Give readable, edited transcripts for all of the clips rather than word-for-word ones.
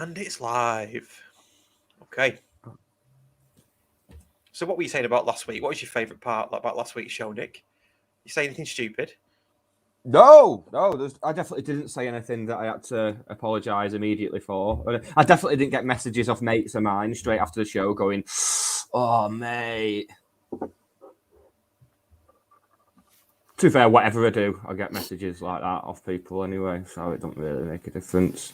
And it's live. Okay. So what were you saying about last week? What was your favourite part about last week's show, Nick? You say anything stupid? No. I definitely didn't say anything that I had to apologise immediately for. I definitely didn't get messages off mates of mine straight after the show going, "Oh, mate." To be fair, whatever I do, I get messages like that off people anyway, so it don't really make a difference.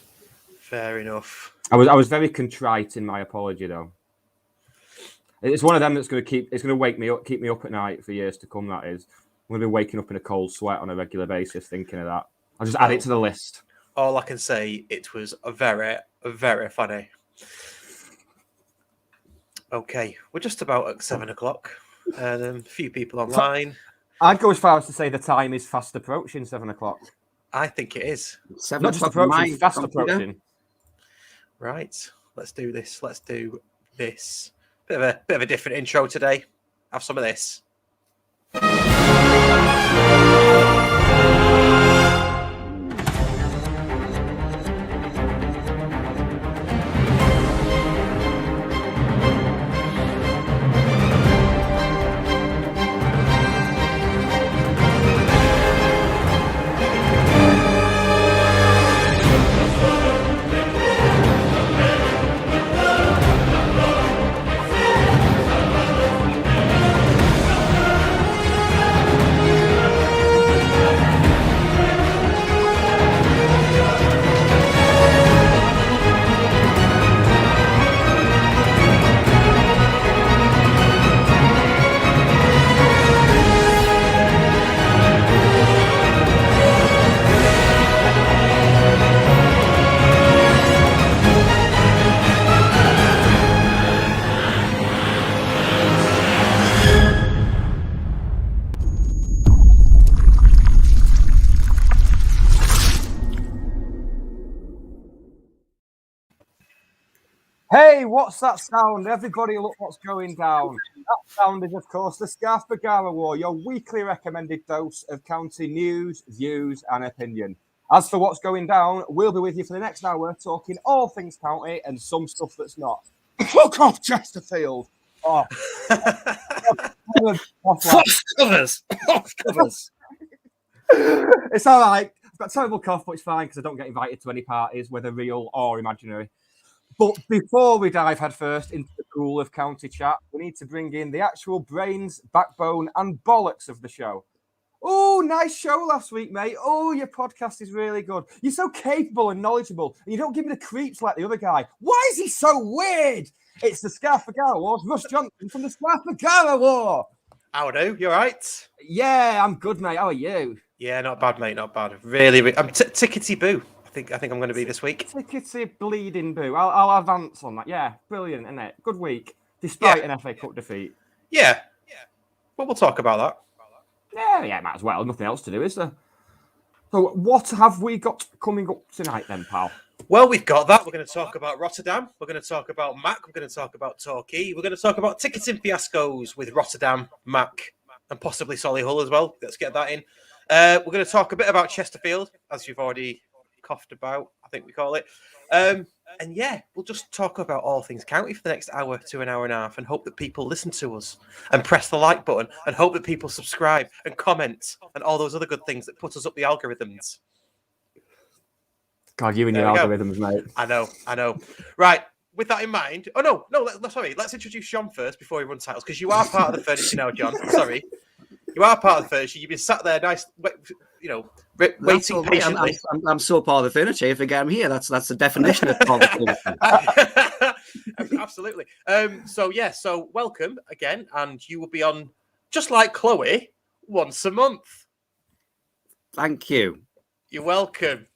Fair enough. I was very contrite in my apology, though. It's one of them that's going to wake me up, keep me up at night for years to come. That is, I'm going to be waking up in a cold sweat on a regular basis thinking of that. I'll just add it to the list. All I can say, it was very, very funny. Okay, we're just about at 7 o'clock. A few people online. I'd go as far as to say the time is fast approaching 7 o'clock. I think it is. 7 Not just approaching, fast approaching. Right, let's do this. Bit of a different intro today. Have some of this. Hey, what's that sound? Everybody look what's going down. That sound is, of course, the Scarf Bagara War, your weekly recommended dose of county news, views and opinion. As for what's going down, we'll be with you for the next hour talking all things county and some stuff that's not. Fuck off, Chesterfield! Oh. Covers. It's all right. I've got a terrible cough, but it's fine because I don't get invited to any parties, whether real or imaginary. But before we dive headfirst into the pool of county chat, we need to bring in the actual brains, backbone, and bollocks of the show. Oh, nice show last week, mate. Oh, your podcast is really good. You're so capable and knowledgeable, and you don't give me the creeps like the other guy. Why is he so weird? It's the Scarf Bagara War's Russ Johnson from the Scarf Bagara War. How do? You all right? Yeah, I'm good, mate. How are you? Yeah, not bad, mate. Not bad. Really. I'm tickety boo. I think I'm going to be this week. Tickety bleeding boo. I'll advance on that. Yeah, brilliant, isn't it? Good week, despite an FA Cup defeat. Yeah. Well, we'll talk about that. Yeah, might as well. Nothing else to do, is there? So, what have we got coming up tonight, then, pal? Well, we've got that. We're going to talk about Rotterdam. We're going to talk about Mac. We're going to talk about Torquay. We're going to talk about ticketing fiascos with Rotterdam, Mac, and possibly Solihull as well. Let's get that in. We're going to talk a bit about Chesterfield, as you've already coughed about, I think we call it. And yeah, we'll just talk about all things county for the next hour to an hour and a half and hope that people listen to us and press the like button and hope that people subscribe and comment and all those other good things that put us up the algorithms. God, you and your algorithms, mate. I know. Right, with that in mind, let's introduce John first before we run titles, because you are part of the furniture now, John. Sorry. You are part of the furniture. You've been sat there nice, waiting patiently. I'm so part of the furniture. If I get him here, that's the definition of part of the furniture. Absolutely. So welcome again, and you will be on, just like Chloe, once a month. Thank you. You're welcome.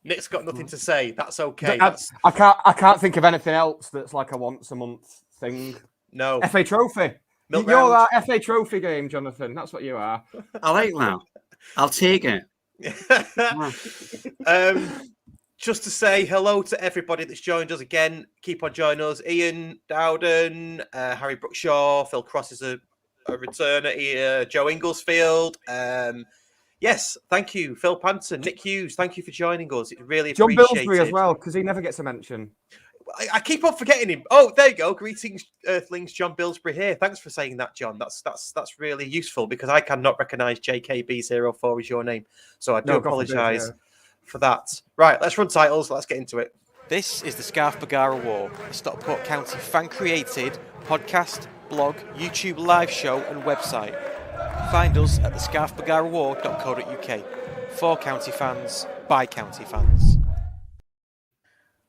Nick's got nothing to say. That's okay. I can't think of anything else that's like a once a month thing. No. FA Trophy. You're our FA Trophy game, Jonathan. That's what you are. I like that. I'll take it. Just to say hello to everybody that's joined us again. Keep on joining us. Ian Dowden, Harry Brookshaw, Phil Cross is a returner here, Joe Inglesfield. Yes, thank you, Phil Panton, Nick Hughes. Thank you for joining us. It's really John appreciated. Billsbury as well, because he never gets a mention. I keep on forgetting him. Oh, there you go. Greetings, Earthlings. John Billsbury here. Thanks for saying that, John. That's really useful because I cannot recognise JKB04 as your name, so I do apologise for that. Right, let's run titles. Let's get into it. This is the Scarf Bagara War, a Stockport County fan-created podcast, blog, YouTube live show and website. Find us at thescarfbagarawar.co.uk. For county fans, by county fans.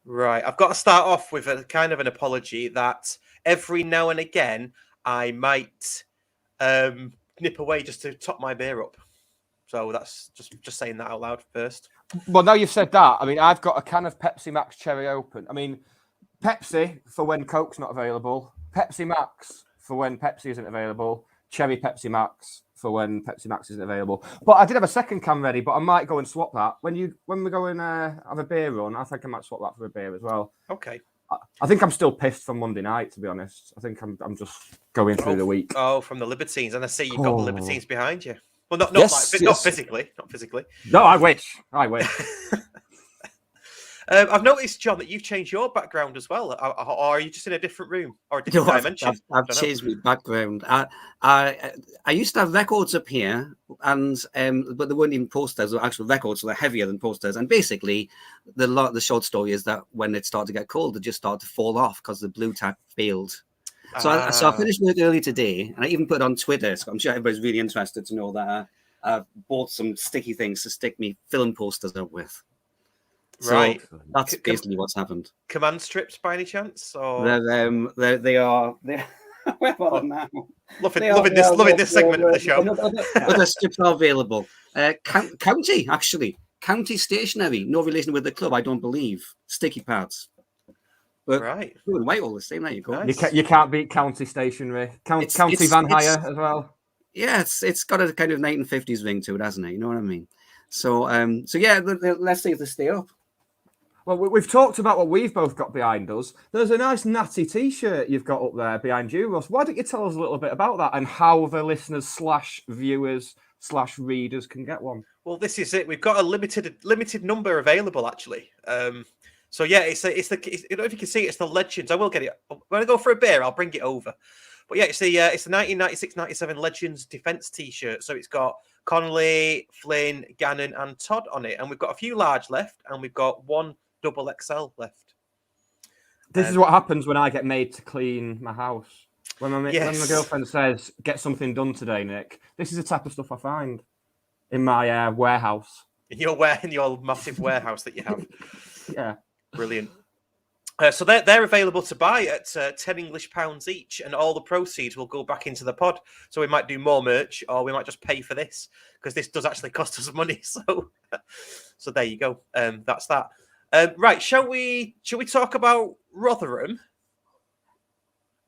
Right, I've got to start off with a kind of an apology that every now and again I might nip away just to top my beer up. So that's just saying that out loud first. Well, now you've said that, I mean, I've got a can of Pepsi Max Cherry Open. I mean, Pepsi for when Coke's not available, Pepsi Max for when Pepsi isn't available, Cherry Pepsi Max for when Pepsi Max isn't available. But I did have a second can ready, but I might go and swap that. When we go and have a beer run, I think I might swap that for a beer as well. Okay. I think I'm still pissed from Monday night, to be honest. I think I'm just going through the week. Oh, from the Libertines. And I see you've got the Libertines behind you. Well, not physically. Not physically. No, I wish. I've noticed, John, that you've changed your background as well. Or are you just in a different room or a different dimension? I've changed my background. I used to have records up here, and but they weren't even posters. They were actual records, so they're heavier than posters. And basically, the short story is that when it started to get cold, they just started to fall off because the blue tack failed. So I finished work early today, and I even put it on Twitter. So I'm sure everybody's really interested to know that I bought some sticky things to stick me film posters up with. So right, that's basically what's happened. Command strips, by any chance? Or They are. Where are they now? Loving this segment of the show. Other strips are available. County, actually, county stationery. No relation with the club, I don't believe. Sticky pads. But right, blue and white all the same. There you go. Nice. You can't beat county stationery. County Van Hire as well. Yeah, it's got a kind of 1950s ring to it, hasn't it? You know what I mean? So yeah, let's see if they stay up. Well, we've talked about what we've both got behind us. There's a nice natty T-shirt you've got up there behind you, Russ. Why don't you tell us a little bit about that and how the listeners / viewers / readers can get one? Well, this is it. We've got a limited number available, actually. So yeah, I don't know if you can see it, it's the Legends. I will get it when I go for a beer. I'll bring it over. But yeah, it's the 1996-97 Legends Defence T-shirt. So it's got Connolly, Flynn, Gannon, and Todd on it, and we've got a few large left, and we've got one double XL left. This is what happens when I get made to clean my house. When my girlfriend says, "Get something done today, Nick," this is the type of stuff I find in my warehouse. In your massive warehouse that you have. Yeah, brilliant. So they're available to buy at £10 English each, and all the proceeds will go back into the pod. So we might do more merch, or we might just pay for this because this does actually cost us money. So there you go. That's that. Right, shall we talk about Rotherham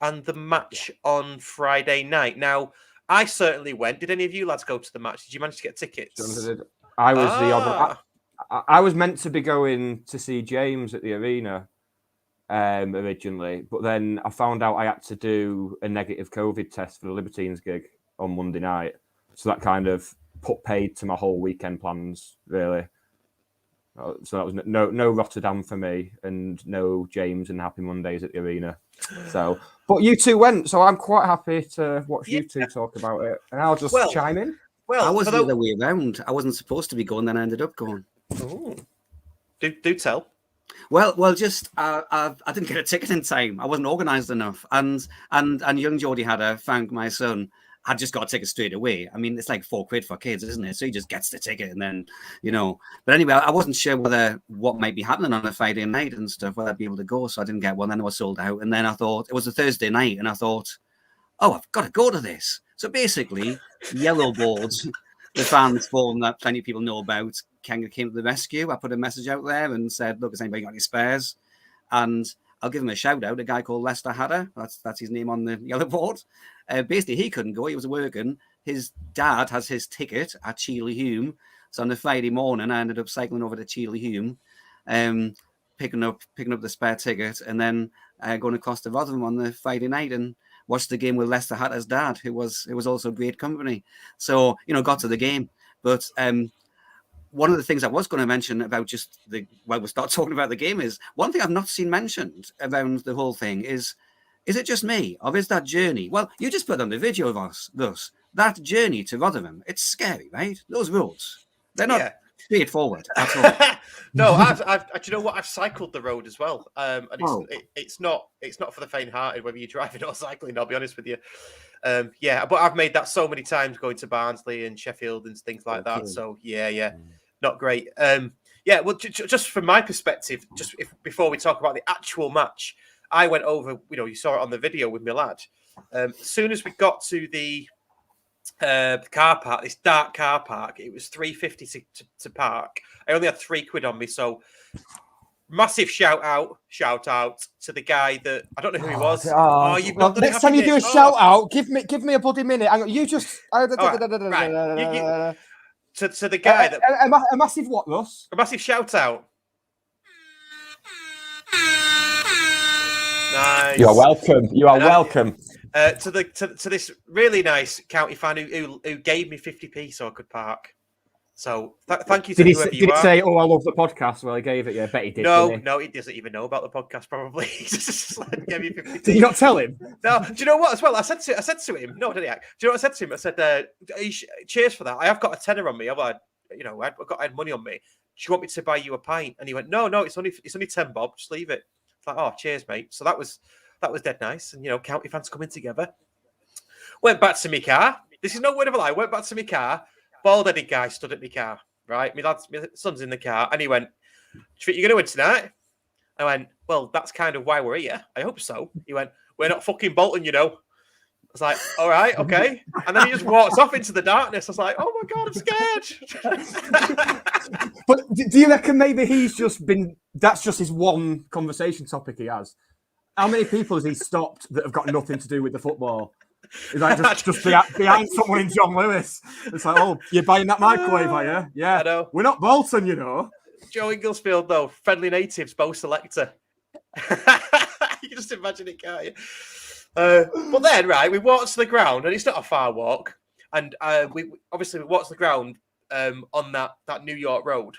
and the match on Friday night? Now, I certainly went. Did any of you lads go to the match? Did you manage to get tickets? I was the odd one. I was meant to be going to see James at the arena originally, but then I found out I had to do a negative COVID test for the Libertines gig on Monday night. So that kind of put paid to my whole weekend plans, really. So that was no Rotterdam for me, and no James and Happy Mondays at the arena. So, but you two went, so I'm quite happy to watch you two talk about it, and I'll just chime in. Well, I was the other way around. I wasn't supposed to be going, then I ended up going. Oh, do tell. Well, just I didn't get a ticket in time. I wasn't organised enough, and young Geordie Hatter, Frank, my son, had just got a ticket straight away. I mean, it's like £4 for kids, isn't it? So he just gets the ticket, and then But anyway, I wasn't sure what might be happening on a Friday night and stuff, whether I'd be able to go. So I didn't get one. Then I was sold out, and then I thought it was a Thursday night, and I thought, oh, I've got to go to this. So basically, Yellow Boards, the fans forum that plenty of people know about, came to the rescue. I put a message out there and said, look, has anybody got any spares? And I'll give him a shout out, a guy called Lester Hatter. That's his name on the Yellow Board. Basically, he couldn't go. He was working. His dad has his ticket at Cheeley Hume. So on the Friday morning, I ended up cycling over to Cheeley Hume, picking up the spare ticket, and then going across to Rotherham on the Friday night and watched the game with Lester Hatter's dad, who was also great company. So got to the game. But one of the things I was going to mention about just while we start talking about the game is one thing I've not seen mentioned around the whole thing is it just me or is that journey? Well, you just put on the video of us, that journey to Rotherham. It's scary, right? Those roads, they're not straightforward at all. No, I've do you know what? I've cycled the road as well, and it's not for the faint-hearted whether you're driving or cycling. I'll be honest with you. But I've made that so many times going to Barnsley and Sheffield and things like that. So not great. Well, just from my perspective, before we talk about the actual match, I went over. You saw it on the video with my lad. As soon as we got to the car park, this dark car park, it was $3.50 to park. I only had £3 on me, so massive shout out to the guy that I don't know who he was. You've not done it. Next time you do a shout out, give me a bloody minute. You just right. To the guy that a massive what, Russ? A massive shout out. Nice. You are welcome. Welcome. To this really nice county fan who gave me 50p so I could park. So thank you to whoever you are. Did he say, "Oh, I love the podcast"? Well, he gave it. Yeah, I bet he did. No, he doesn't even know about the podcast. Probably. He just gave me 50p. Did you not tell him? No. Do you know what? As well, I said to him. No, did I? Do you know what I said to him? I said, "Cheers for that. I have got a tenner on me. I had money on me. Do you want me to buy you a pint?" And he went, "No, it's only 10 bob. Just leave it." It's like, "Oh, cheers, mate." So that was dead nice. And county fans coming together. Went back to my car. This is no word of a lie. Went back to my car. Bald-headed guy stood at my car, right? My son's in the car, and he went, "Do you think you're going to win tonight?" I went, "Well, that's kind of why we're here. I hope so." He went, "We're not fucking Bolton, I was like, "All right, okay." And then he just walks off into the darkness. I was like, "Oh my God, I'm scared." But do you reckon maybe that's just his one conversation topic he has? How many people has he stopped that have got nothing to do with the football? He's like just behind someone in John Lewis. It's like, "Oh, you're buying that microwave, are you?" Yeah, I know. We're not Bolton, Joe Inglesfield, though, friendly natives, Bo Selector. You can just imagine it, can't you? But then, right, we walked to the ground, and it's not a far walk. And we walked to the ground on that New York road.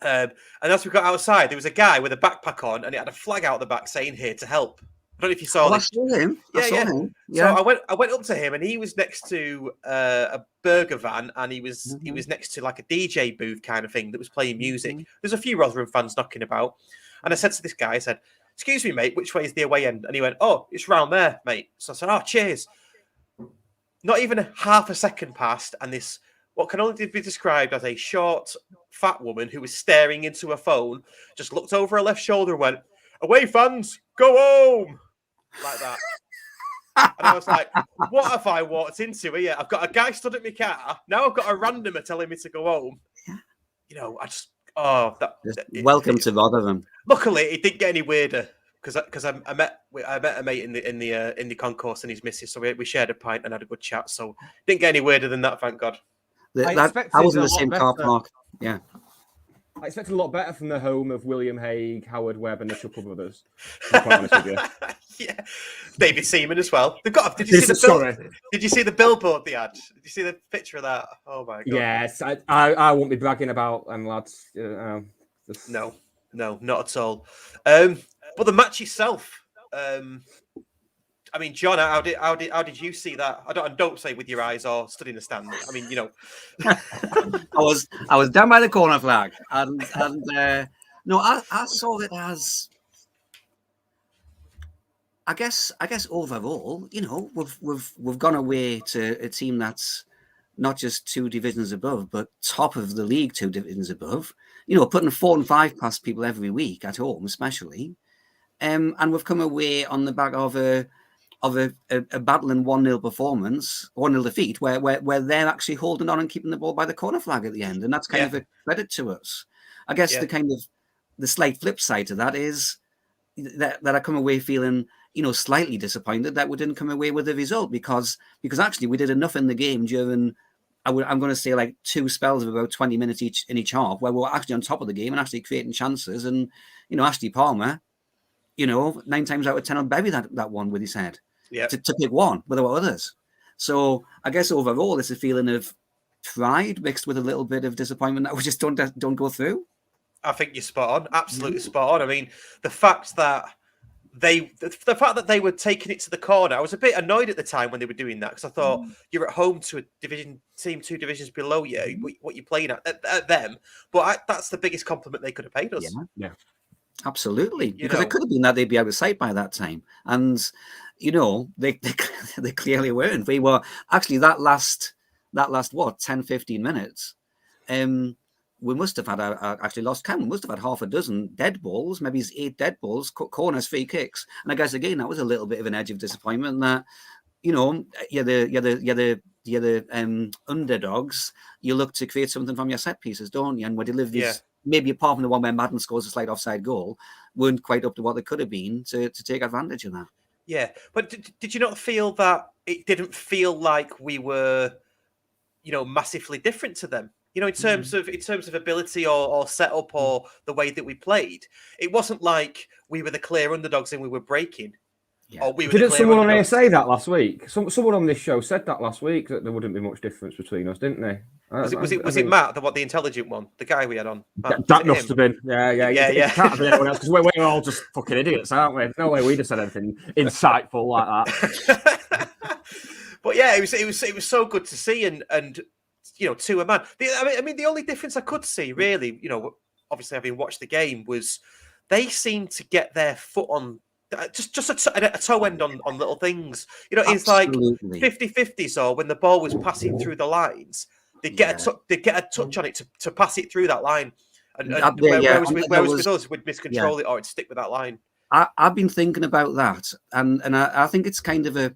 And as we got outside, there was a guy with a backpack on, and it had a flag out the back saying "Here to help." I don't know if you saw this. I saw him. I saw him. Yeah. So I went up to him, and he was next to a burger van, and he was next to like a DJ booth kind of thing that was playing music. There's a few Rotherham fans knocking about, and I said to this guy, I said, "Excuse me, mate, which way is the away end?" And he went, "Oh, it's round there, mate." So I said, "Oh, cheers." Not even half a second passed, and this what can only be described as a short, fat woman who was staring into her phone just looked over her left shoulder and went, "Away fans, go home." Like that. And I was like, what have I walked into here? I've got a guy stood at my car. Now I've got a randomer telling me to go home. Welcome to Rotherham. Luckily, it didn't get any weirder because I met a mate in the concourse and his missus, so we shared a pint and had a good chat. So it didn't get any weirder than that, thank God. I was in the same car park. Yeah. I expected a lot better from the home of William Hague, Howard Webb, and the Chuckle brothers. I'm quite honest with you. Yeah, David Seaman as well. They've got. Did you see the billboard they had? Did you see the picture of that? Oh my God! Yes, I won't be bragging about them, lads. No, not at all. But the match itself. I mean, John, how did you see that? Don't say with your eyes or stood in the stand. I mean, I was down by the corner flag, and no, I saw it as. I guess overall, we've gone away to a team that's not just 2 divisions above, but top of the league 2 divisions above. Putting 4 and 5 past people every week at home, especially, and we've come away on the back of a battling 1-0 performance, 1-0 defeat, where they're actually holding on and keeping the ball by the corner flag at the end, and that's kind of a credit to us. I guess the slight flip side to that is that I come away feeling, slightly disappointed that we didn't come away with a result because actually we did enough in the game during, I'm going to say like 2 spells of about 20 minutes each in each half where we were actually on top of the game and actually creating chances. And, Ashley Palmer, 9 times out of 10 will bury that one with his head to pick one, but there were others. So I guess overall it's a feeling of pride mixed with a little bit of disappointment that we just don't go through. I think you're spot on, absolutely spot on. I mean, the fact that they were taking it to the corner, I was a bit annoyed at the time when they were doing that, because I thought you're at home to a division team 2 divisions below you, what you're playing at them. But that's the biggest compliment they could have paid us. Yeah. Absolutely, because it could have been that they'd be out of sight by that time, and they clearly weren't. We were actually that last 10, 15 minutes. We must have had actually lost count. We must have had half a dozen dead balls, maybe 8 dead balls, corners, free kicks, and I guess again that was a little bit of an edge of disappointment that you're the underdogs. You look to create something from your set pieces, don't you? And we deliver these. Maybe apart from the one where Madden scores a slight offside goal, weren't quite up to what they could have been to take advantage of that. Yeah, but did you not feel that it didn't feel like we were, massively different to them? In terms of ability or setup or the way that we played, it wasn't like we were the clear underdogs and we were breaking. Yeah. Or didn't someone on here say that last week? Someone on this show said that last week, that there wouldn't be much difference between us, didn't they? Was it Matt, the intelligent one, the guy we had on? Matt, that must have been. Yeah. It can't have been anyone else, because we're all just fucking idiots, aren't we? No way we'd have said anything insightful like that. But yeah, it was so good to see, and to a man. I mean, the only difference I could see, really, obviously having watched the game, was they seemed to get their foot on. Just a toe end on little things. It's like 50-50s, or when the ball was passing through the lines, they get a touch on it to pass it through that line. And whereas with us, we'd miscontrol it or it'd stick with that line. I've been thinking about that, and I think it's kind of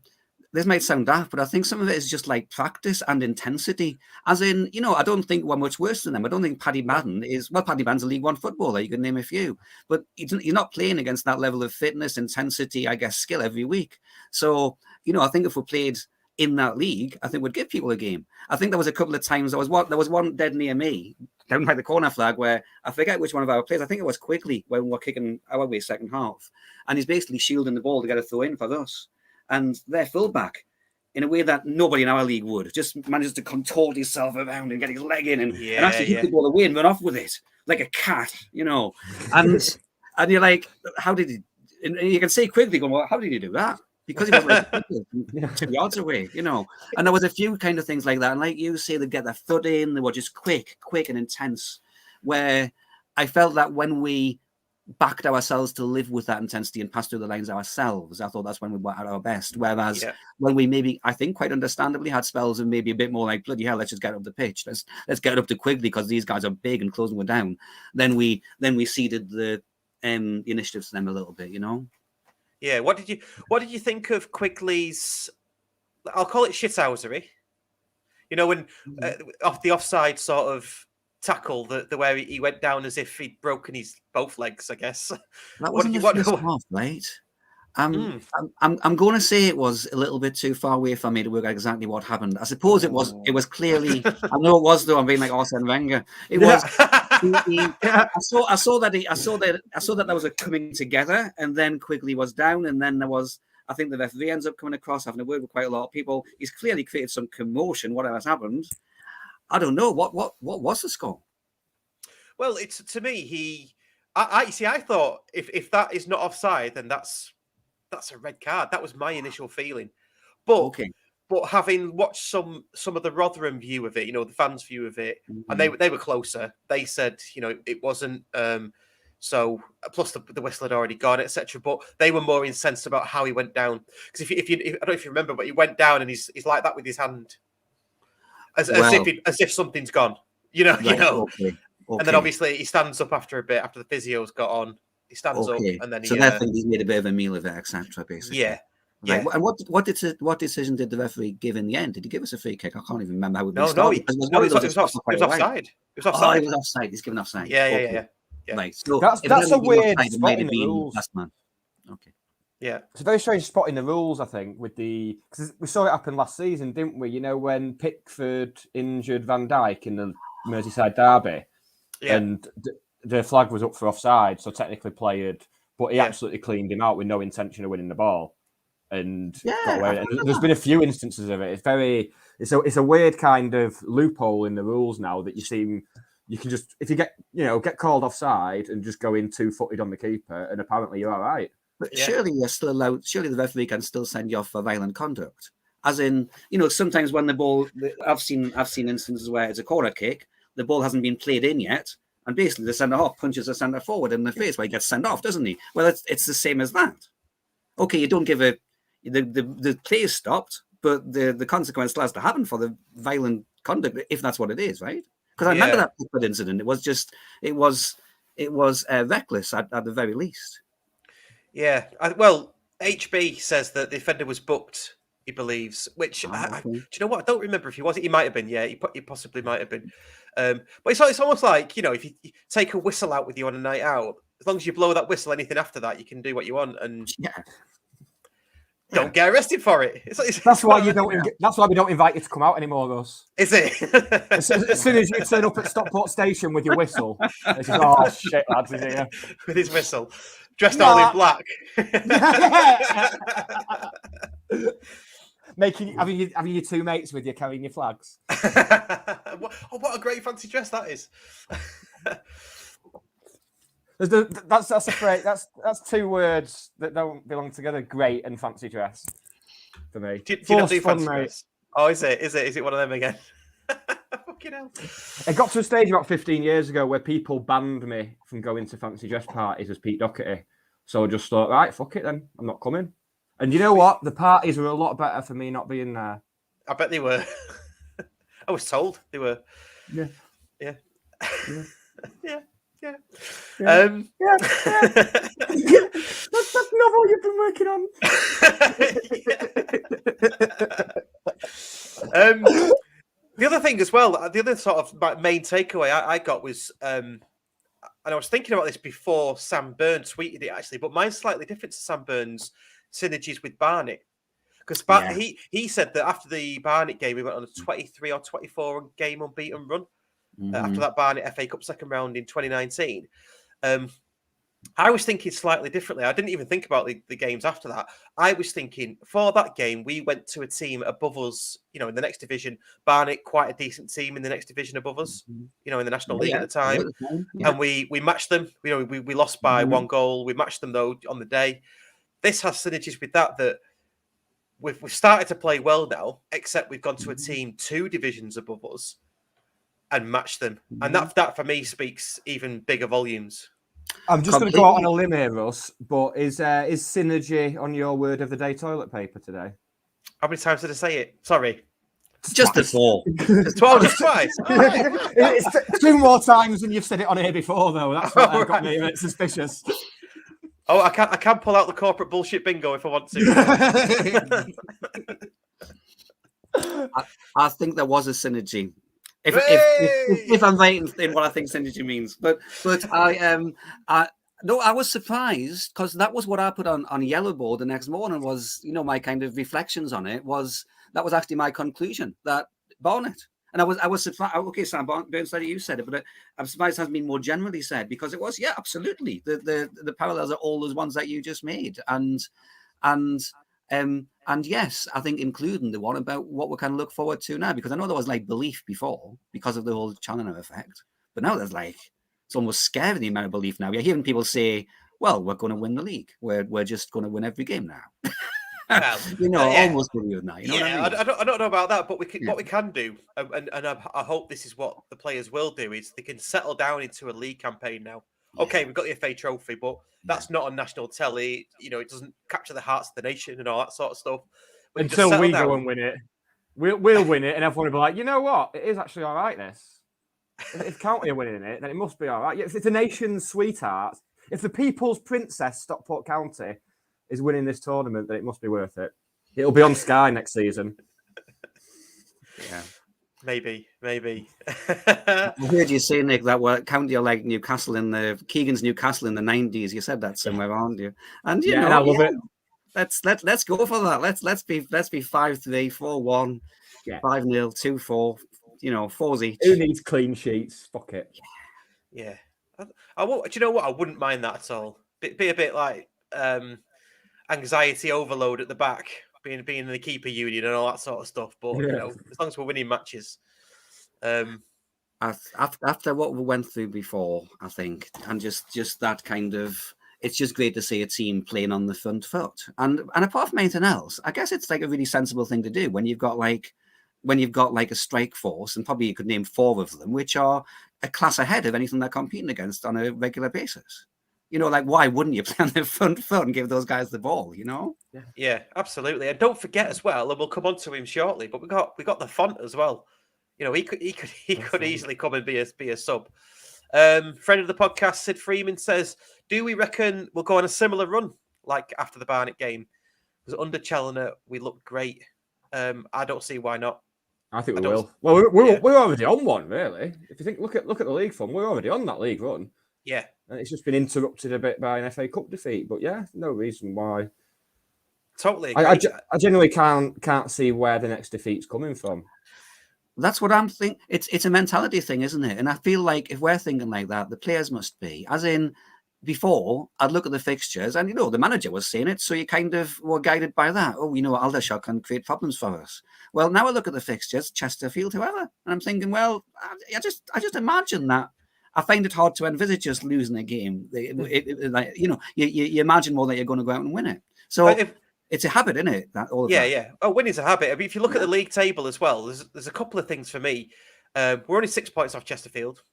this might sound daft, but I think some of it is just like practice and intensity. As in, I don't think we're much worse than them. I don't think Paddy Madden Paddy Madden's a League One footballer. You can name a few, but he's not playing against that level of fitness, intensity, I guess, skill every week. So, I think if we played in that league, I think we'd give people a game. I think there was a couple of times, there was one dead near me, down by the corner flag, where I forget which one of our players, I think it was Quickly, when we were kicking our way second half. And he's basically shielding the ball to get a throw in for us. And their fullback, in a way that nobody in our league would, just manages to contort himself around and get his leg in and actually hit the ball away and run off with it like a cat, And you're like, how did he? And you can see Quickly going, well, how did he do that? Because he was like 2 yards away, And there was a few kind of things like that. And like you say, they get their foot in, they were just quick and intense. Where I felt that when we backed ourselves to live with that intensity and pass through the lines ourselves, I thought that's when we were at our best. Whereas when we maybe, I think quite understandably, had spells and maybe a bit more like, bloody hell, let's just get up the pitch. Let's get it up to Quigley because these guys are big and closing one down. Then we ceded the initiatives to them a little bit, Yeah. What did you think of Quigley's? I'll call it shithousery. When off the offside sort of tackle, the where he went down as if he'd broken his both legs, I guess. That wasn't the first half, right? I'm going to say it was a little bit too far away for me to work out exactly what happened. I suppose it was clearly. I know it was, though. I'm being like Arsene Wenger. It was. I saw that there was a coming together, and then Quigley was down, and then there was. I think the referee ends up coming across, having a word with quite a lot of people. He's clearly created some commotion. What has happened? I don't know. What was the score? Well, it's to me. I thought if that is not offside, then that's a red card. That was my initial feeling. But having watched some of the Rotherham view of it, the fans' view of it, and they were closer. They said, it wasn't. So plus the whistle had already gone, etc. But they were more incensed about how he went down. Because if I don't know if you remember, but he went down and he's like that with his hand. As if something's gone, Okay. And then obviously he stands up after a bit, after the physio's got on. He stands up, and then I think he's made a bit of a meal of it, etc. Basically, yeah. And what decision did the referee give in the end? Did he give us a free kick? I can't even remember how it was. It was offside. It was offside. It was offside. He's given offside. Yeah. Right. So that's a weird spot in the rules. Last man. Okay. Yeah, it's a very strange spot in the rules, I think, because we saw it happen last season, didn't we? When Pickford injured Van Dijk in the Merseyside derby, and the flag was up for offside, so technically played, but he absolutely cleaned him out with no intention of winning the ball. and Yeah. got away with it. And there's been a few instances of it. It's a weird kind of loophole in the rules now that you can just, if you get called offside and just go in 2-footed on the keeper, and apparently you're all right. But surely you're still allowed. Surely the referee can still send you off for violent conduct. As in, sometimes when the ball, I've seen instances where it's a corner kick, the ball hasn't been played in yet, and basically the centre half punches the centre forward in the face, where he gets sent off, doesn't he? Well, it's the same as that. Okay, you don't give the play is stopped, but the consequence still has to happen for the violent conduct, if that's what it is, right? Because I remember that incident. It was reckless at the very least. Yeah. Well, HB says that the offender was booked, he believes, which, do you know what? I don't remember if he was. He might have been, yeah. He possibly might have been. But it's almost like, if you take a whistle out with you on a night out, as long as you blow that whistle, anything after that, you can do what you want and don't get arrested for it. That's why we don't invite you to come out anymore, Russ. Is it? as soon as you turn up at Stockport Station with your whistle, it's just, oh shit, lads, is here. With his whistle. Dressed all in black. Having your two mates with you carrying your flags. What a great fancy dress that is. That's a phrase. That's two words that don't belong together. Great and fancy dress for me. Do you not do fancy dress? Oh, is it one of them again? Fucking hell. It got to a stage about 15 years ago where people banned me from going to fancy dress parties as Pete Doherty. So I just thought, right, fuck it then. I'm not coming. And you know what? The parties were a lot better for me not being there. I bet they were. I was told they were. Yeah. Yeah. Yeah. Yeah. Yeah. That's novel you've been working on. The other thing as well, the other sort of main takeaway I got was, and I was thinking about this before Sam Byrne tweeted it actually, but mine's slightly different to Sam Byrne's synergies with Barnet. Because he said that after the Barnet game, he went on a 23 or 24 game unbeaten run. After that Barnet FA Cup second round in 2019. I was thinking slightly differently. I didn't even think about the games after that. I was thinking for that game, we went to a team above us, in the next division. Barnet, quite a decent team in the next division above us, in the National League at the time. Yeah. And we matched them. We lost by one goal. We matched them, though, on the day. This has synergies with that we've started to play well now, except we've gone to a team 2 divisions above us and match them. And that for me speaks even bigger volumes. I'm just going to go out on a limb here, Russ, but is synergy on your word of the day toilet paper today? How many times did I say it? Sorry. Just the 4. Just twice. It's 2 more times than you've said it on here before, though. That's what got me a bit suspicious. Oh, I can pull out the corporate bullshit bingo if I want to. I think there was a synergy. If I'm right in what I think synergy means, but I was surprised because that was what I put on Yellowboard the next morning. Was my kind of reflections on it was actually my conclusion that Barnet, and I was surprised. Okay, Sam Burns said it, you said it, but I'm surprised it hasn't been more generally said because it was absolutely the parallels are all those ones that you just made, and yes, I think including the one about what we can look forward to now, because I know there was belief before because of the whole Challenger effect, but now there's it's almost scary the amount of belief now. You're hearing people say, "Well, we're going to win the league. We're just going to win every game now." Well, almost believe now. You know what I mean? I don't know about that, but what we can do, and I hope this is what the players will do, is they can settle down into a league campaign now. Okay, we've got the FA Trophy, but that's not on national telly. It doesn't capture the hearts of the nation and all that sort of stuff. Until we go and win it. We'll win it, and everyone will be like, you know what? It is actually all right, this. If County are winning it, then it must be all right. If it's a nation's sweetheart, if the people's princess, Stockport County, is winning this tournament, then it must be worth it. It'll be on Sky next season. Yeah. Maybe. I heard you say, Nick, that County are like Newcastle Keegan's Newcastle in the 90s. You said that somewhere, aren't you? And I love it. Let's go for that. Let's be 5-3, 4-1, 5-0, 2-4. 4s each. Who needs clean sheets? Fuck it. Yeah. I won't. Do you know what? I wouldn't mind that at all. Be a bit like. anxiety overload at the back, being in the keeper union and all that sort of stuff. But you know, as long as we're winning matches. After what we went through before, I think, and just that kind of, it's just great to see a team playing on the front foot. And apart from anything else, I guess it's like a really sensible thing to do when you've got like a strike force, and probably you could name 4 of them, which are a class ahead of anything they're competing against on a regular basis. You know, like, why wouldn't you play on the front foot and give those guys the ball, you know? Yeah, absolutely. And don't forget as well, and we'll come on to him shortly, but we got the Font as well. You know, he could easily come and be a sub. Friend of the podcast, Sid Freeman, says, do we reckon we'll go on a similar run like after the Barnet game? Because under Challoner, we looked great. I don't see why not. I think we will. Well, we're already on one, really. If you think, look at the league form, we're already on that league run. Yeah. And it's just been interrupted a bit by an FA Cup defeat. But yeah, no reason why. Totally agree. I genuinely can't see where the next defeat's coming from. That's what I'm thinking. It's a mentality thing, isn't it? And I feel like if we're thinking like that, the players must be. As in, before, I'd look at the fixtures and, you know, the manager was saying it, so you kind of were guided by that. Oh, you know, Aldershot can create problems for us. Well, now I look at the fixtures, Chesterfield, whoever, and I'm thinking, well, I just imagine that. I find it hard to envisage us losing a game. Like, you know, you imagine more that you're going to go out and win it. So it's a habit, isn't it? That all of that. Yeah. Oh, winning's a habit. I mean, if you look at the league table as well, there's a couple of things for me. We're only 6 points off Chesterfield.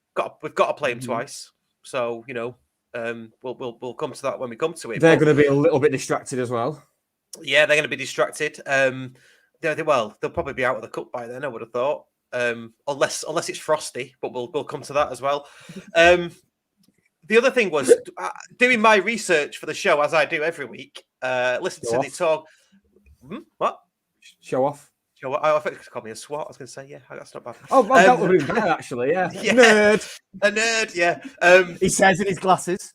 We've got to play them twice. So, you know, we'll come to that when we come to it. They're going to be a little bit distracted as well. Yeah, they're going to be distracted. They'll probably be out of the cup by then, I would have thought. Unless it's frosty, but we'll come to that as well. The other thing was doing my research for the show, as I do every week. Listen to the talk. What? Show off. I think it's called me a swat. I was going to say, yeah, that's not bad. Oh, that would have been better, actually. Yeah. Nerd. A nerd. Yeah. He says in his glasses.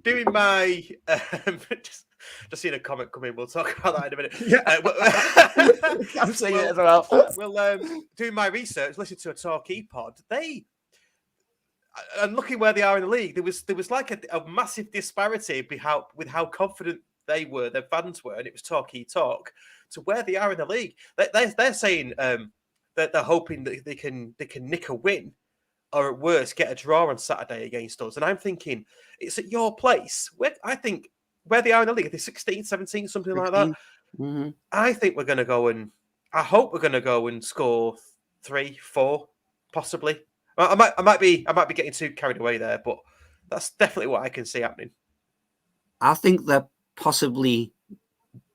Doing my just seeing a comment come in. We'll talk about that in a minute. Yeah. I'm seeing it as well. We'll do my research, listen to a Torquay pod. And looking where they are in the league, there was like a massive disparity with how confident they were, their fans were, and it was Torquay talk, to where they are in the league. They're saying that they're hoping that they can nick a win, or at worst get a draw on Saturday against us. And I'm thinking, it's at your place. I think where they are in the league, they're 16, 17, something 16. Like that. Mm-hmm. I think we're going to go and I hope we're going to go and score 3, 4, possibly. I might be getting too carried away there, but that's definitely what I can see happening. I think they're possibly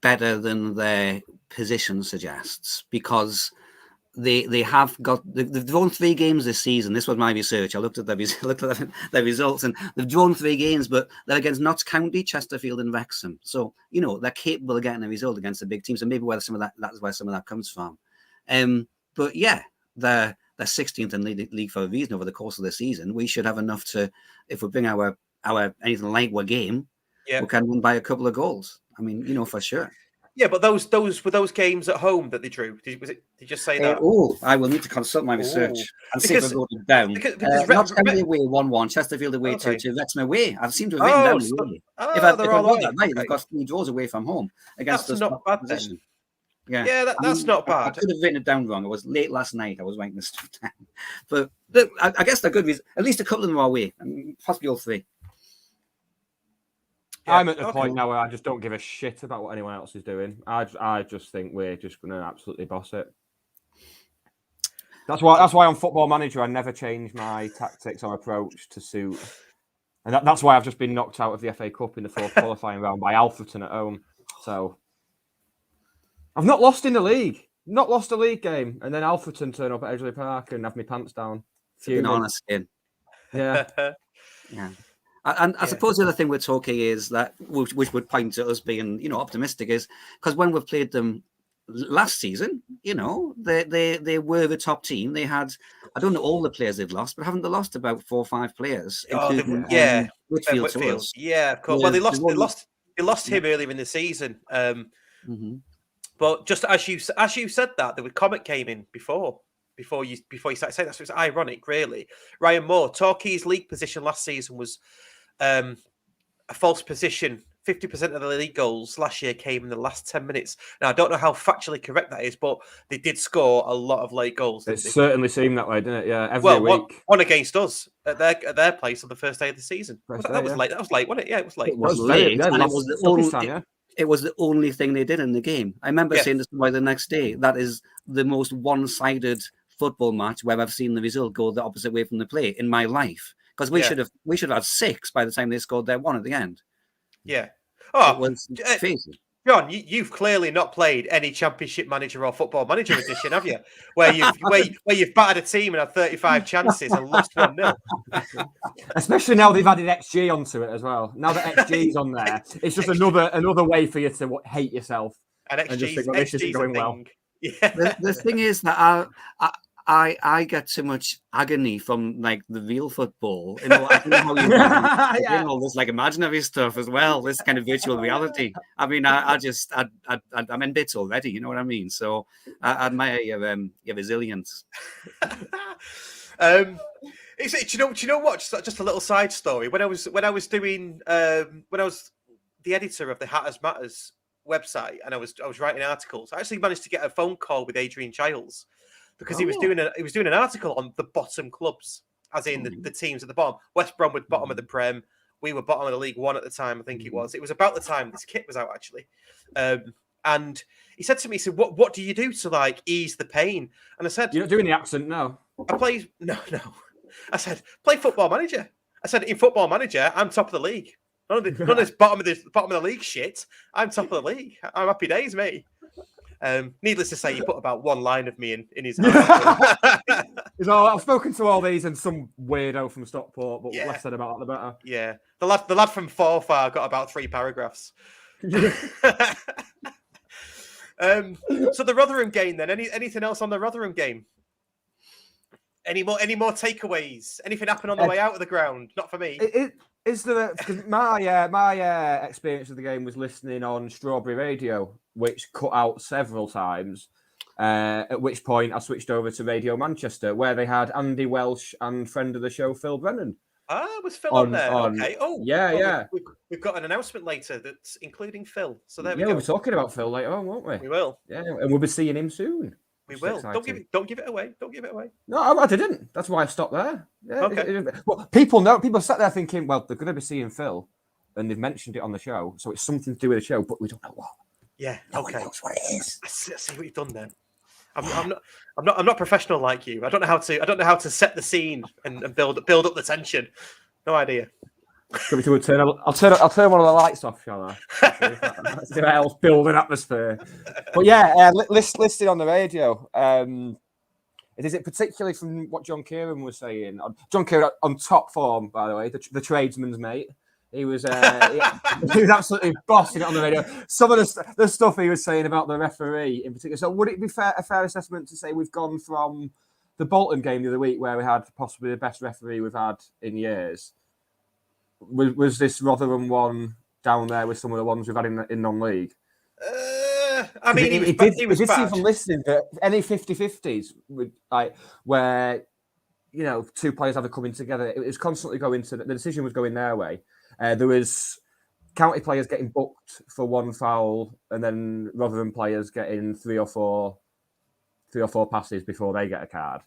better than their position suggests, because they've drawn 3 games this season. This was my research. I looked at their results, and they've drawn 3 games, but they're against Notts County, Chesterfield, and Wrexham. So, you know, they're capable of getting a result against the big teams, and maybe that's where some of that comes from. But yeah, they're 16th in the league for a reason over the course of the season. We should have enough to, if we bring our anything like our game, we can win by a couple of goals. I mean, you know, for sure. Yeah, but those were those games at home that they drew. Did you just say that? I will need to consult my research and see if I wrote it down. Notts County away 1-1, Chesterfield away 2-2, Wrexham away. I seem to have written down. If I got that right, they've got 3 draws away from home against that's not bad position. Yeah, that's not bad. I could have written it down wrong. It was late last night. I was writing this stuff down. But I guess they're good. At least a couple of them are away, and possibly all 3. Yeah, I'm at the point now where I just don't give a shit about what anyone else is doing. I just think we're just going to absolutely boss it. That's why on Football Manager I never change my tactics or approach to suit. And that's why I've just been knocked out of the FA Cup in the 4th qualifying round by Alfreton at home. So I've not lost in the league. Not lost a league game. And then Alfreton turn up at Edgeley Park and have me pants down. Being honest, Skin. Yeah. Yeah. And I suppose the other thing with Torquay is that, which would point to us being, you know, optimistic, is because when we've played them last season, you know, they were the top team. They had, I don't know all the players they've lost, but haven't they lost about 4 or 5 players? Including, Whitfield to us. Yeah, of course. Well, they lost him earlier in the season. But just as you said that, the comment came in before you started saying that, so it's ironic, really. Ryan Moore, Torquay's league position last season was a false position 50% of the league goals last year came in the last 10 minutes. Now, I don't know how factually correct that is, but they did score a lot of late goals. It certainly seemed that way, didn't it? Yeah, every week. week. One against us at their place on the first day of the season. That was late. That was late, wasn't it? Yeah, it was late. It was late, and it was the only. It was the only thing they did in the game. I remember saying this by the next day. That is the most one-sided football match where I've seen the result go the opposite way from the play in my life. Because we should have had 6 by the time they scored their 1 at the end. Yeah. Oh, it was crazy. John, you've clearly not played any Championship Manager or Football Manager edition, have you? Where you've battered a team and had 35 chances and lost 1-0. Especially now they've added XG onto it as well. Now that XG's on there, it's just another way for you to hate yourself. And XG's going well. Yeah. The thing is that I get too much agony from like the real football. You know, I don't know how you doing all this like imaginary stuff as well. This kind of virtual reality. I mean, I'm in bits already. You know what I mean? So I admire your resilience. Do you know what? Just a little side story. When I was the editor of the Hatters Matters website, and I was writing articles, I actually managed to get a phone call with Adrian Giles. Because he was doing an article on the bottom clubs, as in the teams at the bottom. West Brom were bottom of the Prem. We were bottom of the League One at the time, I think it was. It was about the time this kit was out, actually. And he said to me, he said, "What do you do to like ease the pain?" And I said, "You're not doing the accent, no." I play no. I said, "Play Football Manager." I said, "In Football Manager, I'm top of the league. None of this bottom of the league shit. I'm top of the league. I'm happy days, mate." Needless to say, he put about 1 line of me in his house. I've spoken to all these and some weirdo from Stockport, but less said about that, the better. Yeah, the lad from Forfar got about 3 paragraphs. So the Rotherham game, then. Anything else on the Rotherham game? Any more takeaways? Anything happen on the way out of the ground? Not for me. Is there? Because my experience of the game was listening on Strawberry Radio, which cut out several times. At which point I switched over to Radio Manchester, where they had Andy Welsh and friend of the show Phil Brennan. Was Phil on there? Okay. Oh, yeah. We've got an announcement later that's including Phil. So there we go. We'll be talking about Phil later on, won't we? We will. Yeah, and we'll be seeing him soon. We will. Don't give it away. Don't give it away. No, I didn't. That's why I stopped there. Yeah, okay. Well, people sat there thinking, well, they're going to be seeing Phil, and they've mentioned it on the show, so it's something to do with the show, but we don't know what. Yeah. Nobody knows what it is. I see what you've done there. I'm not professional like you. I don't know how to set the scene and build up the tension. No idea. I'll turn one of the lights off, shall I? Let's see what else build an atmosphere. But yeah, listed on the radio. Is it particularly from what John Kieran was saying? John Kieran on top form, by the way, the tradesman's mate. He was he was absolutely bossing it on the radio. Some of the stuff he was saying about the referee in particular. So would it be a fair assessment to say we've gone from the Bolton game the other week, where we had possibly the best referee we've had in years? Was this Rotherham one down there with some of the ones we've had in non-league? I mean, he was did bad. see from listening that any 50-50s with where two players have coming together, it was constantly going to the decision was going their way. There was county players getting booked for 1 foul, and then Rotherham players getting three or four passes before they get a card.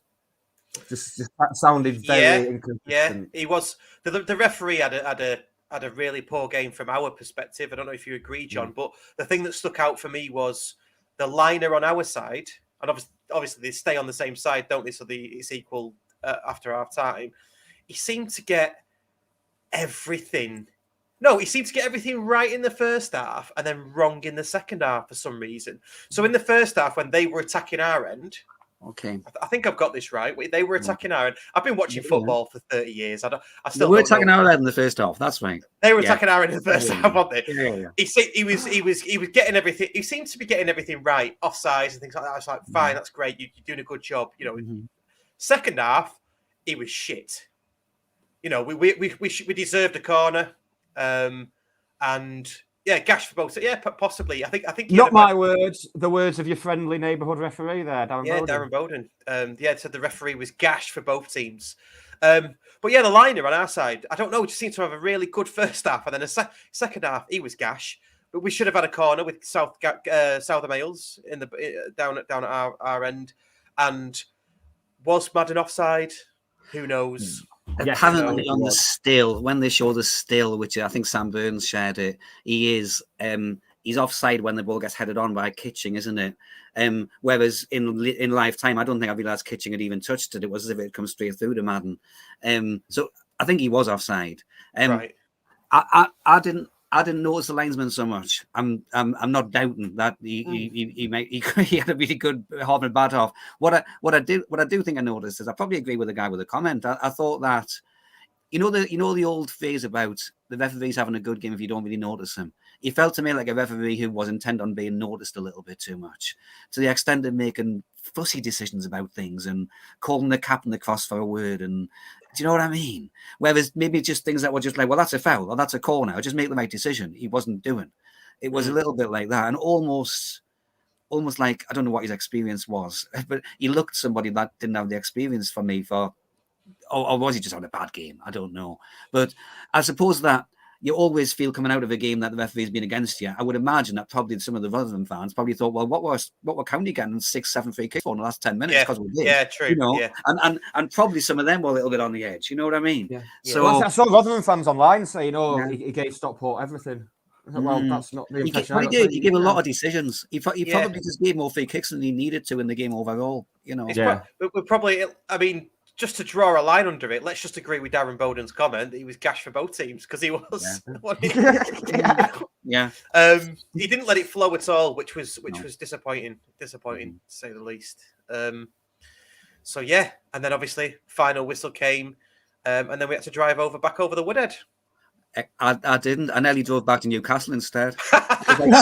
Just that sounded very inconsistent. Yeah, he was. The referee had a really poor game from our perspective. I don't know if you agree, John, but the thing that stuck out for me was the liner on our side, and obviously they stay on the same side, don't they? So it's equal after half time. He seemed to get everything. No, he seemed to get everything right in the first half and then wrong in the second half for some reason. So in the first half, when they were attacking our end. Okay, I think I've got this right. They were attacking our end. I've been watching football for 30 years. They were attacking our end in the first half. That's right. They were attacking our end in the first half, weren't they? Yeah. He was getting everything. He seemed to be getting everything right, offsides and things like that. I was like, fine, that's great. You're doing a good job. Second half, he was shit. We deserved a corner, and. Yeah, gash for both. Yeah, possibly. I think. Not my words. The words of your friendly neighbourhood referee there, Darren Bowden. Darren Bowden. So the referee was gashed for both teams. But But yeah, the liner on our side, I don't know, just seemed to have a really good first half, and then a second half, he was gash. But we should have had a corner with South of Males in the down at our end, and was Madden offside? Who knows? Yes, Apparently no, on the was. still, when they show the still, which I think Sam Burns shared it, he's offside when the ball gets headed on by Kitching, isn't it? Whereas in lifetime, I don't think I realised Kitching had even touched it. It was as if it had come straight through to Madden. So I think he was offside. Right. I didn't notice the linesman so much. I'm not doubting that he had a really good half and a bad half. What I do think I noticed is I probably agree with the guy with the comment. I thought that you know the old phrase about the referees having a good game if you don't really notice them. He felt to me like a referee who was intent on being noticed a little bit too much, to the extent of making fussy decisions about things and calling the cap and the cross for a word. And do you know what I mean? Whereas maybe just things that were just like, well, that's a foul or that's a corner, or just make the right decision. He wasn't doing. It was a little bit like that, and almost like I don't know what his experience was, but he looked somebody that didn't have the experience for me for. Or was he just having a bad game? I don't know. But I suppose that you always feel coming out of a game that the referee's been against you. I would imagine that probably some of the Rotherham fans probably thought, well, what were County getting 6-7 free kicks for in the last 10 minutes? Because we did. Yeah, true. You know, yeah. and probably some of them were a little bit on the edge. You know what I mean? Yeah. So well, I saw Rotherham fans online saying, Yeah. he gave Stockport everything. Well, that's not the impression. What he did, he gave a lot of decisions. He probably just gave more free kicks than he needed to in the game overall. You know, we're probably. I mean, just to draw a line under it, let's just agree with Darren Bowden's comment that he was gash for both teams because he was. Yeah. He didn't let it flow at all, which was disappointing. Disappointing to say the least. So yeah, and then obviously final whistle came, and then we had to drive back over the Woodhead. I didn't. I nearly drove back to Newcastle instead. When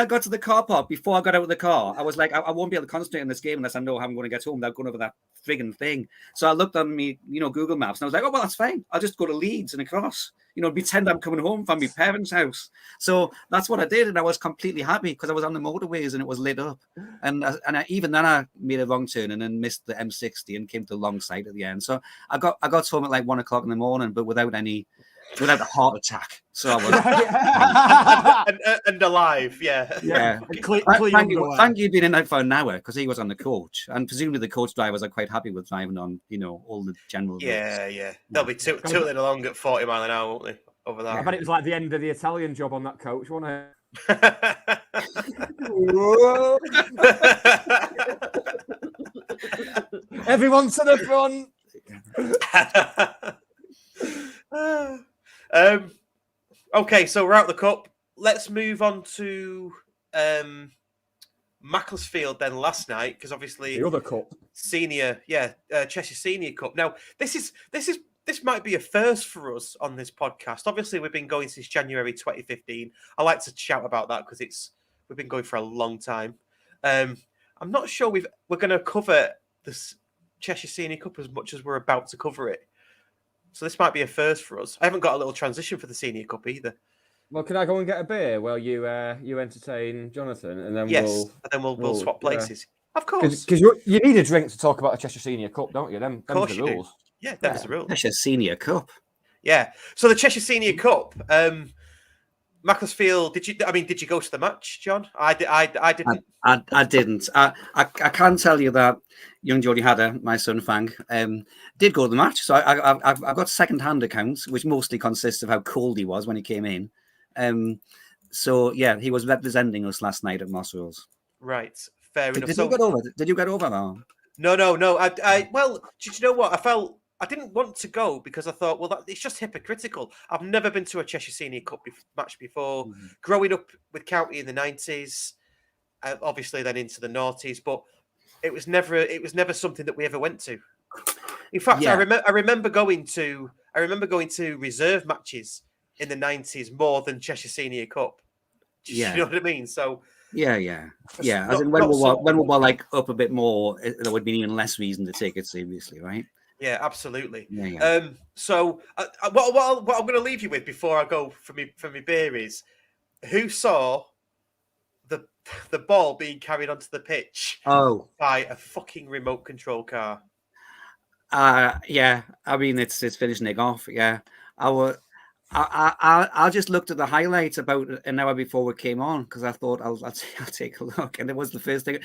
I got to the car park, before I got out of the car, I was like, I won't be able to concentrate on this game unless I know how I'm going to get home without going over that frigging thing. So I looked on me, Google Maps, and I was like, oh, well, that's fine. I'll just go to Leeds and across. Pretend I'm coming home from my parents' house. So that's what I did, and I was completely happy because I was on the motorways and it was lit up. And even then, I made a wrong turn and then missed the M60 and came to the long side at the end. So I got home at like 1 o'clock in the morning, but without a heart attack. So I was and alive, yeah. Thank you being in out for an hour because he was on the coach, and presumably the coach drivers are quite happy with driving on, all the general. Yeah. They'll be tootling along at 40 mile an hour, won't they? Over that. I bet it was like the end of the Italian job on that coach, wasn't it? Everyone to the front. Okay, so we're out the cup. Let's move on to Macclesfield then last night, because obviously the other cup, senior, Cheshire Senior Cup. Now this might be a first for us on this podcast. Obviously, we've been going since January 2015. I like to shout about that because we've been going for a long time. I'm not sure we're going to cover this Cheshire Senior Cup as much as we're about to cover it. So this might be a first for us. I haven't got a little transition for the Senior Cup either. Well, can I go and get a beer while you entertain Jonathan, and then we'll swap places. Of course, because you need a drink to talk about a Cheshire Senior Cup, don't you? Them of course the you rules. Do. Yeah, that's the rules. Cheshire Senior Cup. Yeah. So the Cheshire Senior Cup, Macclesfield. Did you go to the match, John? I didn't. I didn't. I can tell you that young Geordie Hatter, my son Fang, did go to the match. So I've got second-hand accounts, which mostly consists of how cold he was when he came in. So yeah, he was representing us last night at Moss Rolls. Right, fair enough. Did you get over? Did you get over that? No. Well, did you know what? I didn't want to go because I thought, well, it's just hypocritical. I've never been to a Cheshire Senior Cup match before. Mm-hmm. Growing up with County in the 90s, obviously then into the noughties, but it was never something that we ever went to. In fact, I remember going to reserve matches in the 90s more than Cheshire Senior Cup. You know what I mean? So yeah. As in when we were like up a bit more, there would be even less reason to take it seriously, right? Yeah, absolutely. Yeah. So what I'm going to leave you with before I go for me beer is, who saw the ball being carried onto the pitch by a fucking remote control car? Yeah. I mean, it's finished Nick off. Yeah. I just looked at the highlights about an hour before we came on because I thought I'll take a look, and it was the first thing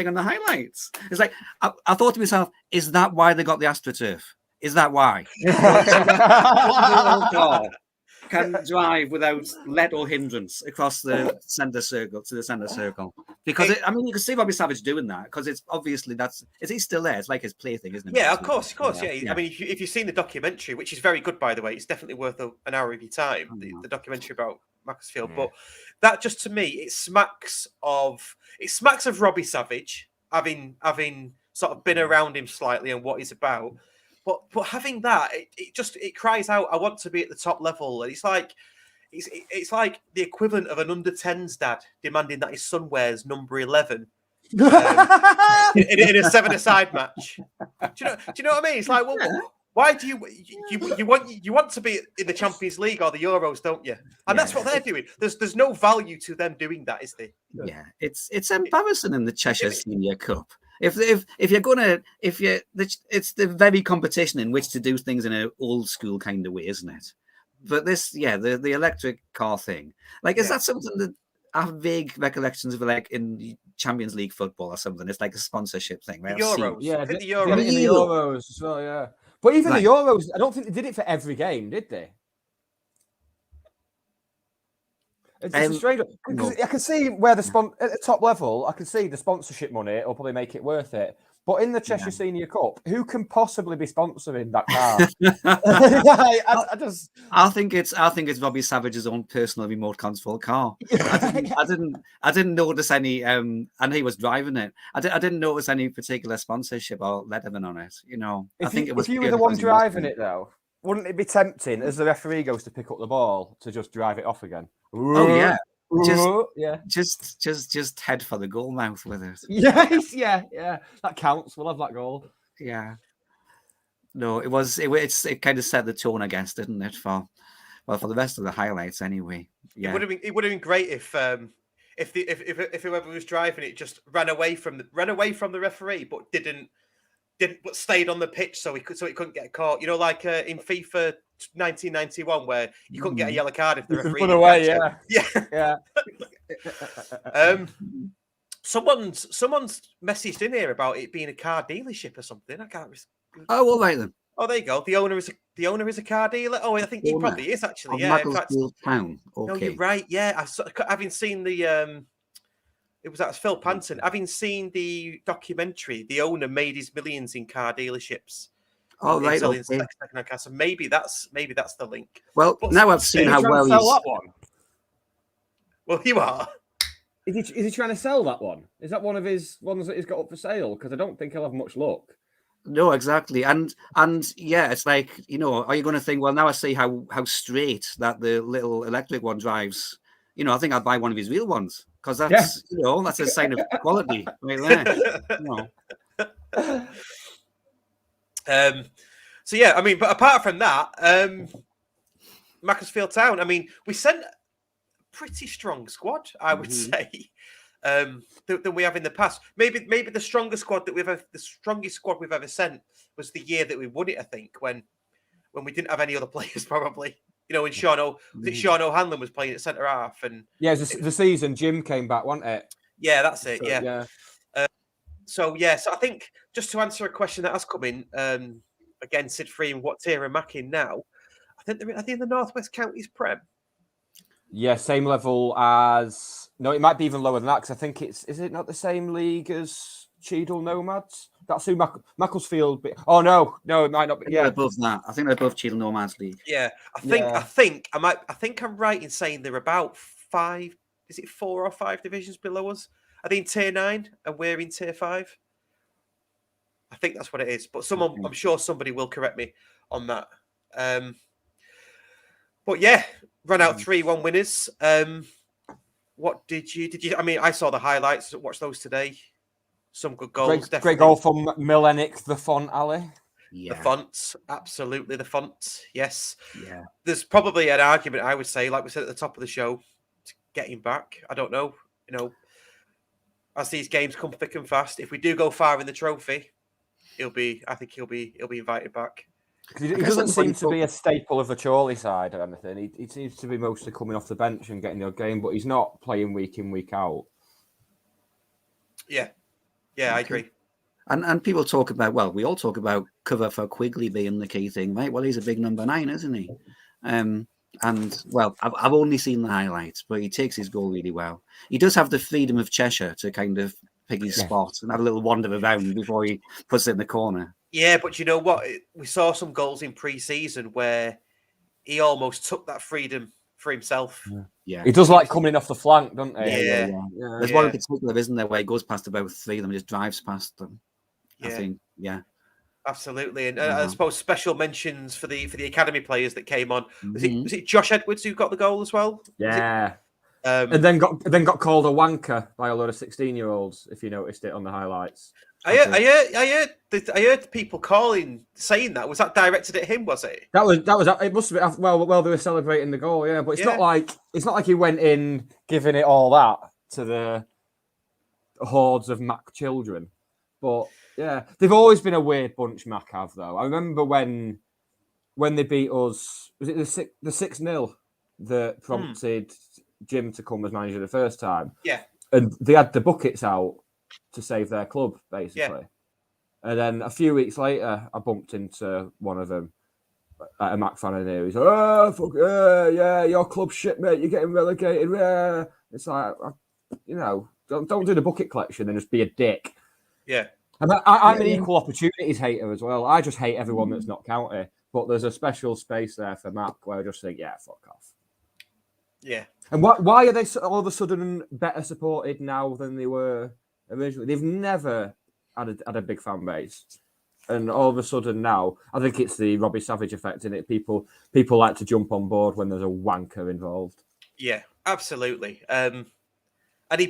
on the highlights. It's like I thought to myself, is that why they got the AstroTurf? Is that why? You know, so that car can drive without let or hindrance across the center circle to the center circle. Because I mean, you can see Robbie Savage doing that because it's obviously is he still there? It's like his plaything, isn't it? Yeah, of course. Yeah. I mean, if you've seen the documentary, which is very good, by the way, it's definitely worth an hour of your time. The documentary about Macclesfield, but that just to me, it smacks of Robbie Savage having sort of been around him slightly and what he's about. But having that, it cries out, I want to be at the top level. And it's like the equivalent of an under-10s dad demanding that his son wears number 11 in a 7-a-side match. Do you know what I mean? It's like, well, why do you want to be in the Champions League or the Euros, don't you? And that's what they're doing. There's no value to them doing that, is there? Yeah, it's embarrassing in the Cheshire Senior Cup. It's the very competition in which to do things in an old school kind of way, isn't it? But the electric car thing, like, is that something that I have vague recollections of, like in Champions League football or something? It's like a sponsorship thing. Right? The Euros, the Euros as well, yeah. But even the Euros, I don't think they did it for every game, did they? It's a strange one. Because I can see where at the top level, I can see the sponsorship money will probably make it worth it. But in the Cheshire Senior Cup, who can possibly be sponsoring that car? I think it's Robbie Savage's own personal remote control car. I didn't notice any, and he was driving it. I didn't notice any particular sponsorship or letterman on it. You know, if you were the one driving it, though, wouldn't it be tempting as the referee goes to pick up the ball to just drive it off again? Oh yeah. Just head for the goal mouth with it. Yes, yeah. That counts. We'll have that goal. Yeah. No, it kind of set the tone, I guess, didn't it? For the rest of the highlights, anyway. Yeah. It would have been great if whoever was driving it just ran away from the referee, but but stayed on the pitch so he couldn't get caught. You know, like in FIFA 1991, where you couldn't get a yellow card if the referee run away. Yeah. Someone's messaged in here about it being a car dealership or something. I can't. Oh, all right then. Oh, there you go. The owner is a car dealer. Oh, I think he probably is actually. Yeah, in fact, Town. Okay. No, you're right. Yeah, having seen the it was that Phil Panton. Having seen the documentary, the owner made his millions in car dealerships. Oh, right. Okay. So maybe that's the link. Well, now I've seen how well he's that one. Well, you are. Is he trying to sell that one? Is that one of his ones that he's got up for sale? Because I don't think he'll have much luck. No, exactly. And yeah, it's like, you know, are you going to think, well, now I see how straight that the little electric one drives. You know, I think I'd buy one of his real ones because that's that's a sign of quality right there. So yeah, I mean, but apart from that, Macclesfield Town, I mean, we sent a pretty strong squad, I would say, than we have in the past. Maybe the strongest squad the strongest squad we've ever sent was the year that we won it, I think, when we didn't have any other players, probably. You know, when Sean O'Hanlon was playing at centre half, and the season Jim came back, wasn't it? Yeah, that's it. So, So I think just to answer a question that has come in, again, Sid Free and what tier are Mac in now? I think they're in the Northwest Counties Prem. Yeah, same level as it might be even lower than that because I think is it not the same league as Cheadle Nomads? That's who Macclesfield. Oh no, it might not be. Yeah, above that. I think they're above Cheadle Nomads League. Yeah, I think I'm right in saying they're about 5. Is it 4 or 5 divisions below us? Are they in tier 9 and we're in tier 5? I think that's what it is. But I'm sure somebody will correct me on that. But yeah, run out 3-1 winners. What did you? I mean, I saw the highlights. Watched those today. Some good goals. Great goal from Milenic, the Font Ali. Yeah. The fonts, absolutely the fonts. Yes. Yeah. There's probably an argument, I would say, like we said at the top of the show, to get him back. I don't know. You know, as these games come thick and fast, if we do go far in the trophy, I think he'll be invited back. He doesn't seem to be a staple of the Chorley side or anything. He seems to be mostly coming off the bench and getting the game, but he's not playing week in, week out. Yeah, I agree. And people talk about, well, we all talk about cover for Quigley being the key thing, right? Well, he's a big number 9, isn't he? And well, I've only seen the highlights, but he takes his goal really well. He does have the freedom of Cheshire to kind of pick his spot and have a little wander around before he puts it in the corner. Yeah, but you know what? We saw some goals in pre-season where he almost took that freedom for himself. Yeah, he does like coming off the flank, doesn't he? Yeah. There's one in particular, isn't there, where he goes past about 3 of them and just drives past them. Yeah. I think, absolutely. And I suppose special mentions for the academy players that came on. Was it Josh Edwards who got the goal as well? Yeah. And then got called a wanker by a lot of 16-year-olds. If you noticed it on the highlights. I heard people saying that. Was that directed at him? Was it? That was. It must have been. Well, they were celebrating the goal. Yeah, but it's not like he went in giving it all that to the hordes of Mac children. But yeah, they've always been a weird bunch. Mac have though. I remember when they beat us. Was it the 6-0 that prompted Jim to come as manager the first time? Yeah, and they had the buckets out to save their club, basically. Yeah. And then a few weeks later, I bumped into one of them at a Mac fan in here. He's like, "Oh, fuck, yeah, your club's shit, mate. You're getting relegated." Yeah. It's like, don't do the bucket collection and just be a dick. Yeah. And I'm an equal opportunities hater as well. I just hate everyone that's not county. But there's a special space there for Mac where I just think, yeah, fuck off. Yeah. And why are they all of a sudden better supported now than they were originally? They've never had a big fan base, and all of a sudden now, I think it's the Robbie Savage effect in it. People like to jump on board when there's a wanker involved. Yeah, absolutely. And he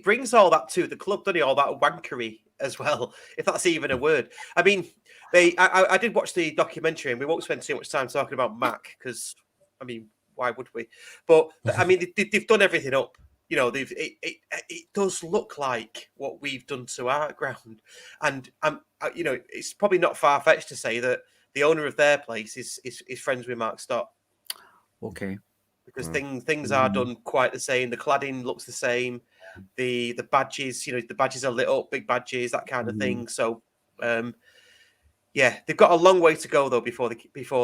brings all that to the club, doesn't he? All that wankery as well, if that's even a word. I mean, I did watch the documentary, and we won't spend too much time talking about Mac because, I mean, why would we? But I mean, they've done everything up. You know, it does look like what we've done to our ground, and it's probably not far fetched to say that the owner of their place is friends with Mark Stott. Okay, because things are done quite the same. The cladding looks the same. The badges, the badges are lit up, big badges, that kind of thing. So, they've got a long way to go though before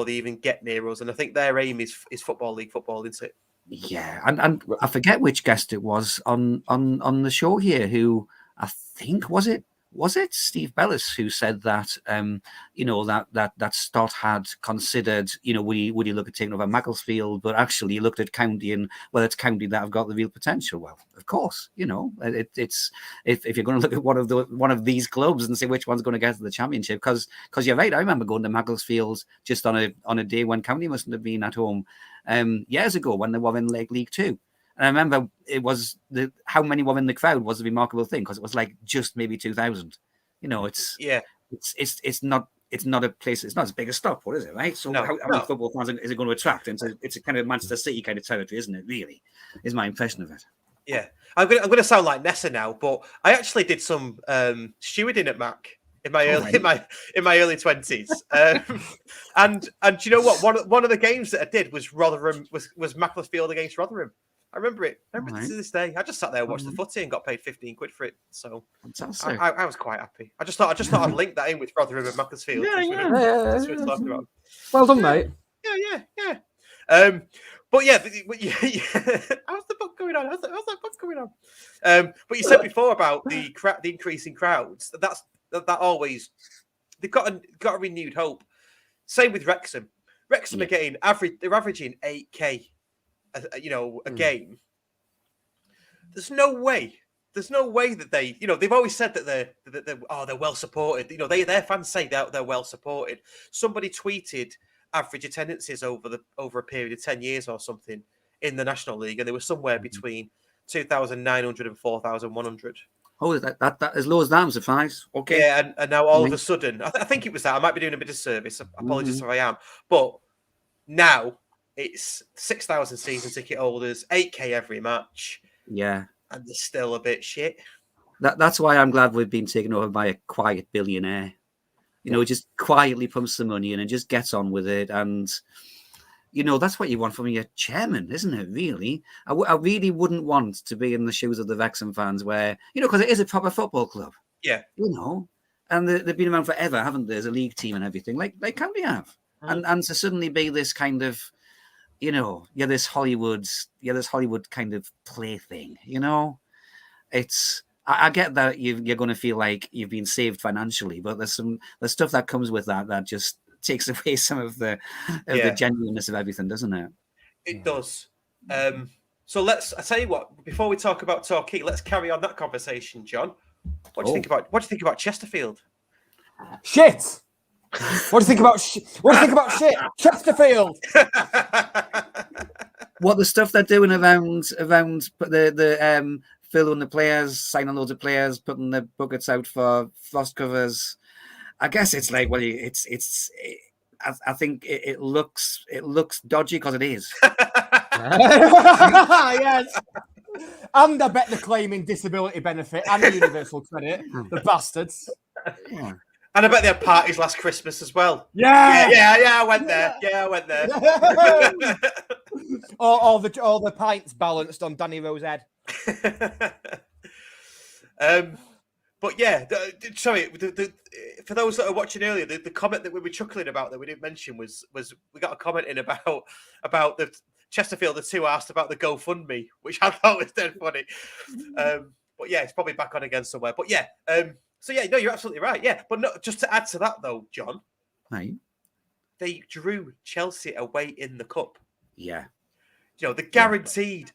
they even get near us, and I think their aim is Football League football, isn't it? Yeah, and I forget which guest it was on the show here who I think was it Steve Bellis who said that that Stott had considered would he look at taking over Macclesfield, but actually he looked at County and it's County that have got the real potential. Well, of course, it's if you're going to look at one of these clubs and see which one's going to get to the Championship, because you're right. I remember going to Macclesfield just on a day when County mustn't have been at home years ago when they were in League Two. And I remember it was how many were in the crowd was a remarkable thing because it was like just maybe 2,000. It's not a place. It's not as big as Stockport, is it? Right. So how many football fans is it going to attract? And it's a kind of Manchester City kind of territory, isn't it? Really, is my impression of it. Yeah, I'm going to sound like Nessa now, but I actually did some stewarding at Mac in my early 20s, and you know what? One of the games that I did was Rotherham was Macclesfield against Rotherham. I remember it. To this day. I just sat there and watched the footy and got paid 15 quid for it. So I was quite happy. I just thought I'd link that in with Rotherham and Macclesfield. That's what it's talking about. Well done, mate. Yeah. But yeah, how's the book going on? How's that book going on? But you said before about the increase in crowds. That always they've got a renewed hope. Same with Wrexham. Wrexham are getting they're averaging 8K. A game. There's no way that they've always said that they're well supported. Their fans say they're well supported. Somebody tweeted average attendances over a period of 10 years or something in the National League, and they were somewhere between 2,900 and 4,100. Oh, is that as low as that? I'm surprised. Okay. Yeah, and now all of a sudden, I think it was that. I might be doing a bit of service. Apologies if I am, but now. It's 6,000 season ticket holders, 8K every match. Yeah. And they're still a bit shit. That's why I'm glad we've been taken over by a quiet billionaire. You know, just quietly pumps the money in and just gets on with it. And, you know, that's what you want from your chairman, isn't it, really? I really wouldn't want to be in the shoes of the Wrexham fans where, you know, because it is a proper football club. Yeah. You know, and they've been around forever, haven't they, as a league team and everything, like County have. And to suddenly be this kind of, you know, this Hollywood kind of plaything, you know? I get that you're going to feel like you've been saved financially, but there's stuff that comes with that just takes away some of the genuineness of everything, doesn't it? It does. So I tell you what, before we talk about Torquay, let's carry on that conversation, John. What do you think about Chesterfield? Shit. What do you think about shit? Chesterfield. What the stuff they're doing around the filling the players, signing loads of players, putting the buckets out for frost covers. I guess it's like, well, I think it looks dodgy because it is. Yes. And I bet they're claiming disability benefit and universal credit. The bastards. Yeah. And I bet they had parties last Christmas as well. Yeah. I went there. Yeah, I went there. all the pints balanced on Danny Rowe's head. But yeah, sorry. For those that are watching earlier, the comment that we were chuckling about that we didn't mention was we got a comment in about the Chesterfield. The two asked about the GoFundMe, which I thought was dead funny. But yeah, it's probably back on again somewhere. But yeah, so yeah, no, you're absolutely right. Yeah, but no, just to add to that though, John, Right. They drew Chelsea away in the cup. Yeah. You know, the guaranteed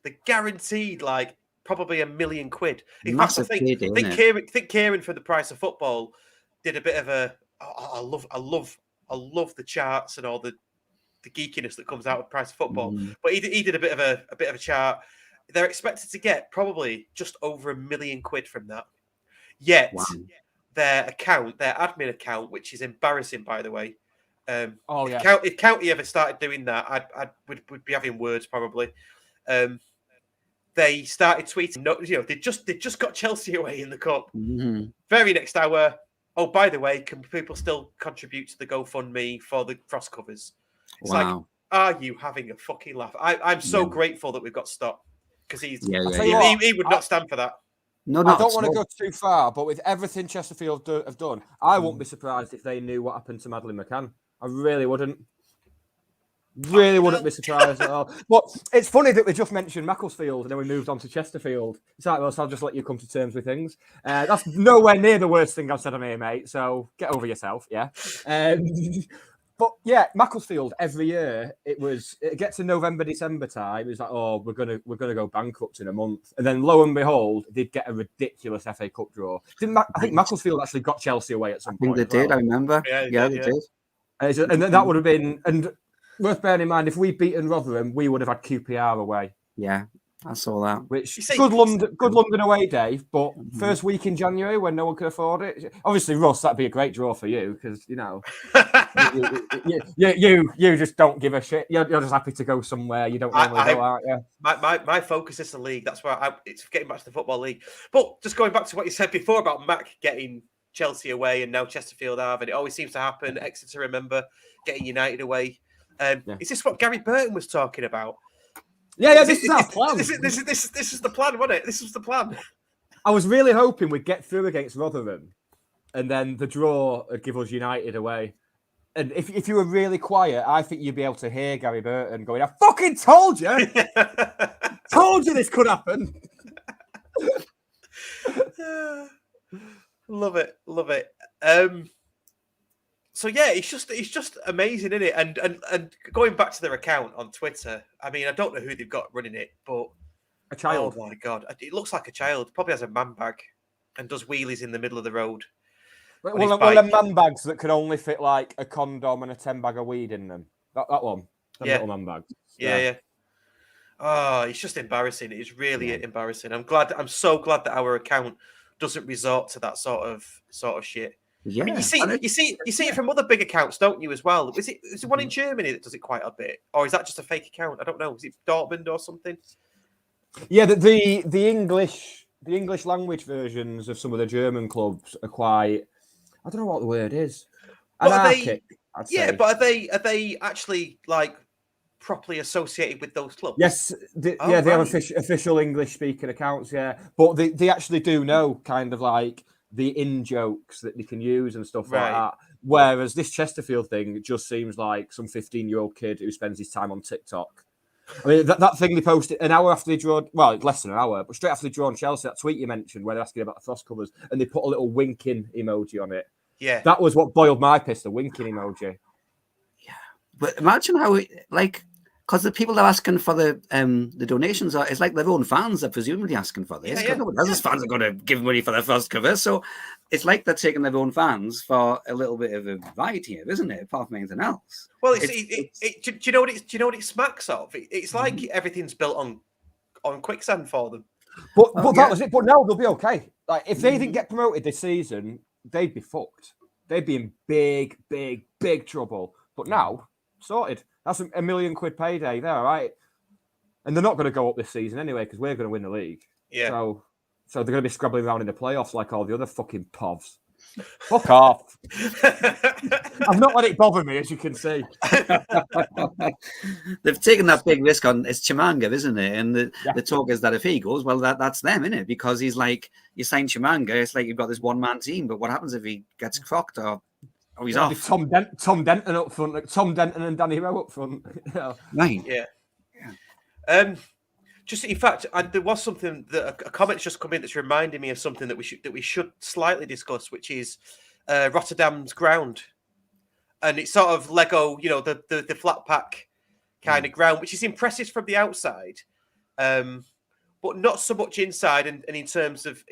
like probably £1 million. In fact, I think Kieran for the price of football did a bit of a. I love the charts and all the geekiness that comes out of price of football. But he did a bit of a chart. They're expected to get probably just over £1 million from that. Yet their admin account, which is embarrassing, by the way. If County ever started doing that, I would be having words probably. They started tweeting, they just got Chelsea away in the cup. Very next hour, oh, by the way, can people still contribute to the GoFundMe for the frost covers? It's like, are you having a fucking laugh? I'm so grateful that we've got Stock because he would not stand for that. No, I don't want to go too far, but with everything Chesterfield have done, I wouldn't be surprised if they knew what happened to Madeline McCann. I really wouldn't. Really wouldn't be surprised at all. But it's funny that we just mentioned Macclesfield and then we moved on to Chesterfield. It's like, well, so I'll just let you come to terms with things. That's nowhere near the worst thing I've said on here, mate. So get over yourself, yeah. But yeah, Macclesfield every year it gets to November, December time. It's like, oh, we're gonna go bankrupt in a month, and then lo and behold, they'd get a ridiculous FA Cup draw. I think Macclesfield actually got Chelsea away at some point. I think they did. I remember. Yeah, they did. And that would have been worth bearing in mind. If we'd beaten Rotherham, we would have had QPR away. Yeah, I saw that. Which good London away, Dave. But first week in January when no one could afford it. Obviously, Russ, that'd be a great draw for you because you just don't give a shit. You're just happy to go somewhere you don't normally go, aren't you? My focus is the league. That's why it's getting back to the Football League. But just going back to what you said before about Mac getting Chelsea away and now Chesterfield have, and it always seems to happen. Exeter, remember, getting United away. Is this what Gary Burton was talking about? Yeah, this is our plan. This is the plan, wasn't it? This was the plan. I was really hoping we'd get through against Rotherham, and then the draw would give us United away. And if you were really quiet, I think you'd be able to hear Gary Burton going, "I fucking told you, told you this could happen." Love it. So yeah, it's just amazing, isn't it? And going back to their account on Twitter, I mean, I don't know who they've got running it, but a child. Oh my god, it looks like a child. Probably has a man bag and does wheelies in the middle of the road. Well, the man bags that can only fit like a condom and a 10 bag of weed in them. That one, little man bag. Yeah. Oh, it's just embarrassing. It's really embarrassing. I'm so glad that our account doesn't resort to that sort of shit. Yeah, I mean, you see it from other big accounts, don't you? As well. Is it one in Germany that does it quite a bit, or is that just a fake account? I don't know. Is it Dortmund or something? Yeah, the English language versions of some of the German clubs are quite. I don't know what the word is. Anarchic, I'd say. Yeah, but are they actually like properly associated with those clubs? Yes, they have official English speaking accounts, yeah. But they actually do know kind of like the in-jokes that they can use and stuff like that. Whereas this Chesterfield thing, it just seems like some 15-year-old kid who spends his time on TikTok. I mean, that thing they posted an hour after they draw, well, less than an hour, but straight after they drawn Chelsea, that tweet you mentioned where they're asking about the frost covers, and they put a little winking emoji on it. Yeah. That was what boiled my piss, the winking emoji. Yeah. But imagine how, because the people that are asking for the donations it's like their own fans are presumably asking for this. Yeah. Nobody else's fans are going to give money for their first cover. So it's like they're taking their own fans for a little bit of a variety here, isn't it? Apart from anything else. Well, do you know what it smacks of? It's like everything's built on quicksand for them. But that was it. But now they'll be okay. Like if they didn't get promoted this season, they'd be fucked. They'd be in big trouble. But now, sorted. That's a £1 million payday. They're all right. And they're not going to go up this season anyway because we're going to win the league. Yeah. So they're going to be scrabbling around in the playoffs like all the other fucking povs. Fuck off. I've not let it bother me, as you can see. They've taken that big risk on, it's Chimanga, isn't it? And the talk is that if he goes, well, that's them, isn't it? Because he's like, you sign Chimanga, it's like you've got this one-man team, but what happens if he gets crocked or he's off? Tom Denton up front, like Tom Denton and Danny Rowe up front. Right. Yeah. Just in fact, there was something that a comment's just come in that's reminding me of something that we should slightly discuss, which is Rotterdam's ground, and it's sort of Lego, the flat pack kind of ground, which is impressive from the outside, but not so much inside and in terms of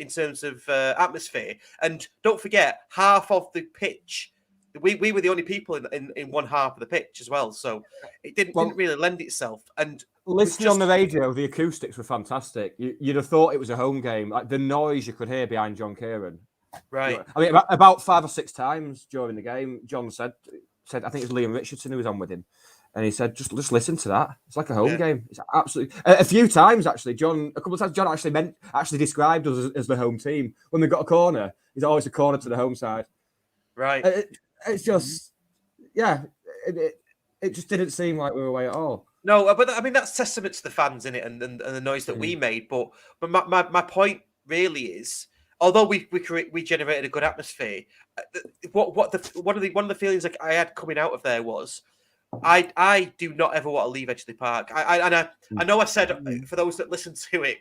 atmosphere. And don't forget, half of the pitch. We were the only people in one half of the pitch as well, so it didn't really lend itself. And listening on the radio, the acoustics were fantastic. You'd have thought it was a home game, like the noise you could hear behind John Kieran. Right. I mean, about 5 or 6 times during the game, John said, I think it was Liam Richardson who was on with him, and he said, just listen to that. It's like a home game. It's absolutely a few times actually. A couple of times, John actually described us as the home team when we got a corner. He's always a corner to the home side. Right. It's just, it just didn't seem like we were away at all. No, but I mean that's testament to the fans in it and the noise that we made. But my point really is, although we generated a good atmosphere, one of the feelings like I had coming out of there was, I do not ever want to leave Edgeley Park. I know I said for those that listened to it